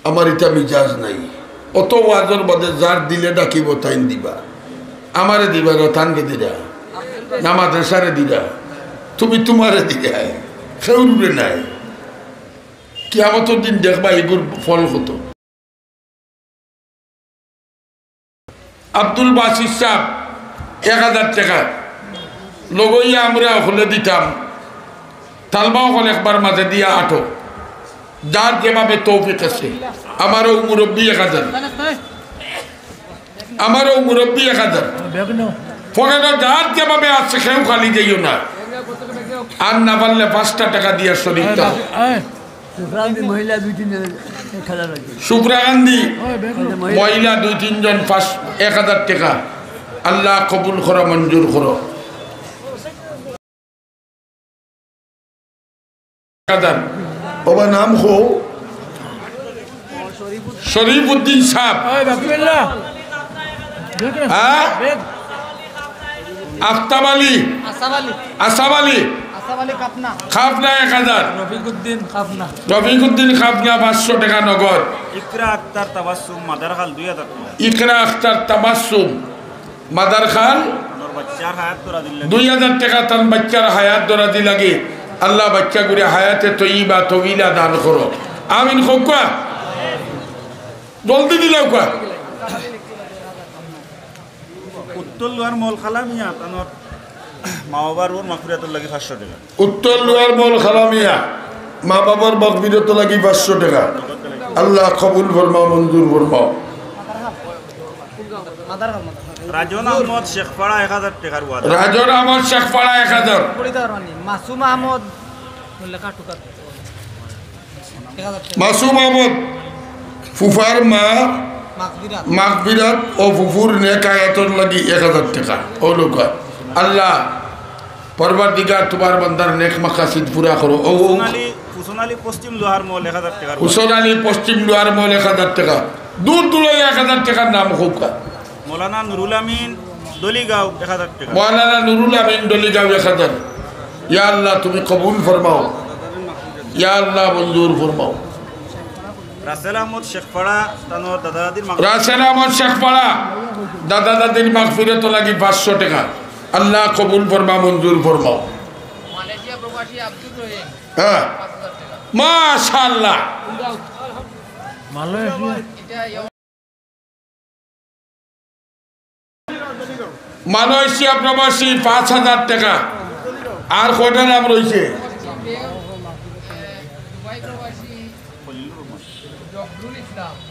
আমার এটা মিজাজ নাই অত ওয়াজর বাদে যার দিলে ডাকিব তাই দিবা আমারে দিবা রতানকে দিরা না মাদ্রাসারে দিরা তুমি তোমারে দিরা খেউরে নাই কিয়ামতের দিন দেখবা এগুর ফল হতো আব্দুল বাসির সাহেব 1000 টাকা লগইয়া আমরা হলে দিতাম তালবাও হল একবার মাঝে দিয়া 8 যার যেভাবে তৌফিক আছে আমারও মুরব্বী 1000 আমারও মুরব্বী 1000 পনেরো যার যেভাবে আছে সেও খালি যাইও না আর না পারলে 5 টাকা দিয়া শরীরটা শুভ্রা গান্ধী মহিলা 2-3 জন 1000 টাকা আল্লাহ কবুল করো মঞ্জুর করো বাবা নাম হো শরীফুদ্দিন সাহেব আফতাব আলী আসাব আলী খাফনা 1000 রফিকুদ্দিন খাফনা 500 টাকা নগদ ইকরা আক্তার তাবাসসুম মাদার খাল 2000 টাকা ইকরা আখতার তাবাসসুম মাদার খান আমার বাচ্চার হায়াত তোরা দিল 2000 টাকা তার বাচ্চার হায়াত দরাদি লাগে আল্লাহ বাচ্চা গুরে হায়াতে তৈবা তবিলা দান করো আমিন খোকা জলদি দিলাও কা উত্তর লোয়ার মল খালামিয়া তানোর মা বাবার ওর মাগফিরাতুর লাগি 500 টাকা উত্তর লোয়ার মল খালামিয়া মা বাবার মাগফিরাত লাগি 500 টাকা আল্লাহ কবুল ফরমাও মঞ্জুর ফরমাও রাজন আহমদ শেখপাড়া 1000 টাকার ওয়াদা রাজন আহমদ শেখপাড়া 1000 মাসুম আহমদ মাসুম আহমদ ফুফার মা মাগফিরাত ও ফুফুর নেকায়াতর লাগি 1000 টাকা ও লোক আল্লাহ পরবর্তীকার তোমার বান্দার নেক মাকাসিদ পুরা করো ও হুসন আলী পশ্চিম লোহার মল 1000 টাকার হুসন আলী পশ্চিম লোহার মল 1000 টাকা দূর দূরে 1000 টাকার নাম খুব মৌলানা নুরুল আমিন দলিগাঁও 1000 টাকা মৌলানা নুরুল আমিন দলিগাঁও 1000 ইয়া আল্লাহ তুমি কবুল ফরমাও ইয়া আল্লাহ মঞ্জুর ফরমাও রাসেল আহমদ শেখপাড়া তানোর দাদা দাদির রাসেল আহমদ শেখপাড়া দাদা দাদির মাগফিরাত লাগি 500 টাকা আল্লাহ কবুল ফরমা মঞ্জুর ফরমাও মালয়েশিয়া প্রবাসী আব্দুল রহিম হ্যাঁ মাশাআল্লাহ মালয়েশিয়া প্রবাসী 5000 টাকা আর কয়টা নাম রয়েছে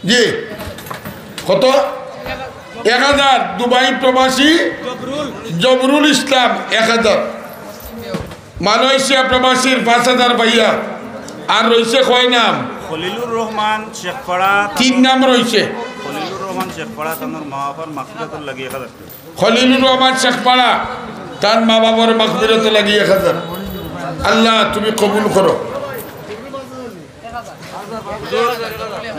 জি কত 1000 দুবাই প্রবাসী জবরুল ইসলাম 1000 মালয়েশিয়া প্রবাসীর 5000 ভাইয়া আর রয়েছে কয় নাম খলিলুর রহমান শেখপাড়া 3 নাম রয়েছে খলিলুর রহমান শেখপাড়া তানোর মা বাবার মাগফিরাতুর লাগি 1000 টাকা খলিলুর রহমান শেখপাড়া তার মা বাবার মাগফিরাত লাগি 1000 আল্লাহ তুমি কবুল করো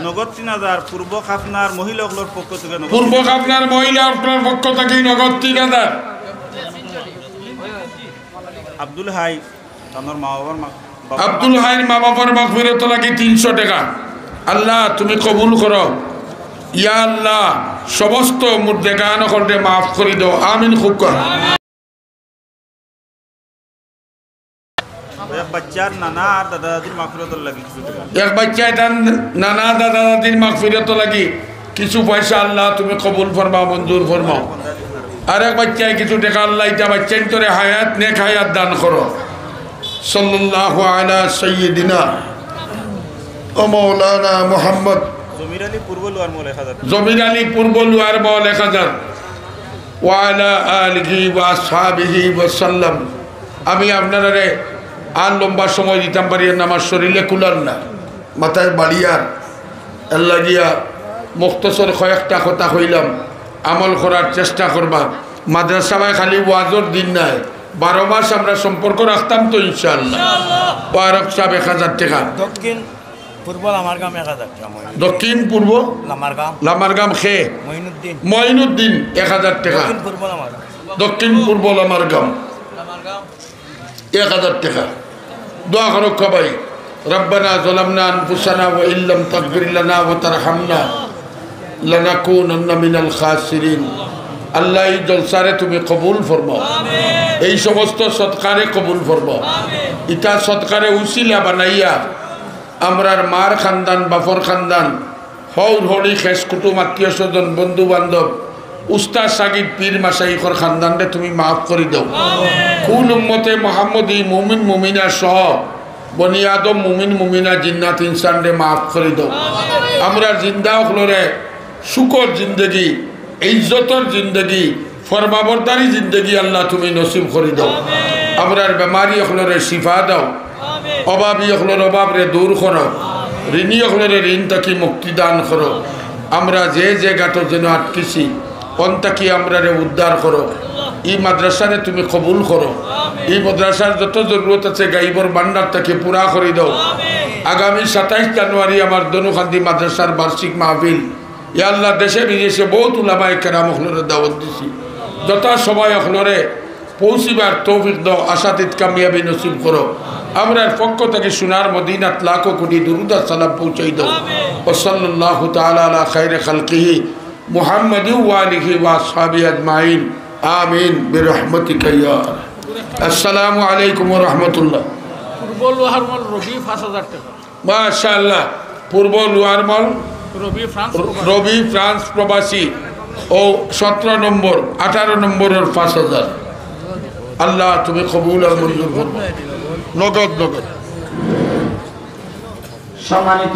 নগদ 3000 পূর্ব খাফনার মহিলাগুলোর পক্ষ থেকে পূর্ব খাফনার মহিলাগুলোর পক্ষ থেকে নগদ 3000 আব্দুল হাই তানোর মা বাবার আব্দুল হাইর মা বাবার মাগফিরাত লাগি 300 টাকা আল্লাহ তুমি কবুল করো ইয়া আল্লাহ সমস্ত মুর্দেগান করতে মাফ করে দাও আমিন খুব কর এক বাচ্চার নানা আর দাদা দাদির মাগফিরাতুর লাগি কিছু টাকা এক বাচ্চায় তার নানা দাদা দাদির মাগফিরাত লাগি কিছু পয়সা আল্লাহ তুমি কবুল ফরমাও মঞ্জুর ফরমাও আর এক বাচ্চায় কিছু টাকা আল্লাহ এটা বাচ্চাই তোরে হায়াত নেক হায়াত দান করো সাল্লাল্লাহু আলা সাইয়্যিদিনা ও মাওলানা মুহাম্মদ জমির আলী পূর্ব লোয়ার মল 1000 জমির আলী পূর্ব লোয়ার মল 1000 ওয়া আলা আলিহি ওয়া আসহাবিহি ওয়া সাল্লাম আমি আপনারা আর লম্বা সময় দিতাম পারি না আমার শরীরে কুলার না মাথায় বাড়িয়ার আল্লাহ গিয়া মুক্তসর কয়েকটা কথা কইলাম আমল করার চেষ্টা করবা মাদ্রাসায় খালি ওয়াজর দিন নাই 12 মাস আমরা সম্পর্ক রাখতাম তো ইনশাআল্লাহ ওয়ারক সাহেব 1000 টাকা দক্ষিণ পূর্ব লামারগাম 1000 টাকা দক্ষিণ পূর্ব লামারগাম খে মঈনুদ্দিন 1000 টাকা দক্ষিণ পূর্ব লামারগাম 1000 টাকা দোয়া করো সবাই রব্বানা যালামনা আনফুসানা ওয়া ইল্লাম তাগফির লানা ওয়া তারহামনা লানাকুনান্না মিনাল খাসিরিন। আল্লাহ এই জলসারে তুমি কবুল ফরমাও, এই সমস্ত সৎকারে কবুল ফরমাও। ইটা সৎকারে উসিলা বানাইয়া আমরার মার খানদান, বাপর খানদান, হৌর হরি খেস কুটুম, আত্মীয় স্বজন, বন্ধু বান্ধব, উস্তাদ সাগিদ পীর মাসাইখর খানদানরে তুমি মাফ করে দাও। কুল উম্মতে মোহাম্মদী মুমিন মুমিনা সহ বনি আদম মুমিন মুমিনা জিন্নাত ইনসানরে মাফ করে দাও। আমরা জিন্দা হলরে সুখর জিন্দগি, ইজ্জতর জিন্দগি, ফরমাবরদারি জিন্দগি আল্লাহ তুমি নসিব করে দাও। আমরার বেমারি হলরে শিফা দাও, অভাবী হলর অভাবরে দূর করো, ঋণী হলরে ঋণ তাকি মুক্তি দান করো। আমরা যে জায়গাটা যেন আটকেছি অন্তাকি আমরা উদ্ধার করো। এই মাদ্রাসারে তুমি কবুল করো। এই মাদ্রাসার যত জরুরত আছে গাইবর বান্ডার তাকে পুরা করে দাও। আগামী 27 জানুয়ারি আমার দনুখান্দি মাদ্রাসার বার্ষিক মাহফিল। ইয়া আল্লাহ, দেশে বিদেশে বহুত উলামায়ে কেরাম হলরে দাওয়াত দিছি, যত সময় হলরে পৌঁছিবার তৌফিক দাও, আশাতীত কামিয়াবি নসিব করো। আমরার পক্ষ থেকে সোনার মদিনাত লাখো কোটি দুরুদ আর সালাম পৌঁছাই দাও। ওয়া সাল্লাল্লাহু তাআলা আলা খায়রি খালকিহি মুহাম্মাদি ওয়া আলিহি ওয়া আসহাবিহি আজমাইন। আমিন বিরহমাতিকা ইয়া। আসসালামু আলাইকুম ওয়া রাহমাতুল্লাহ। পূর্ব লোহার মল রবি 5000 টাকা। মাশাআল্লাহ। পূর্ব লোহারমল রবি ফ্রান্স প্রবাসী ও 17 নম্বর 18 নম্বরের 5000। আল্লাহ তুমি কবুল আর মঞ্জুর করো। নগদ নগদ।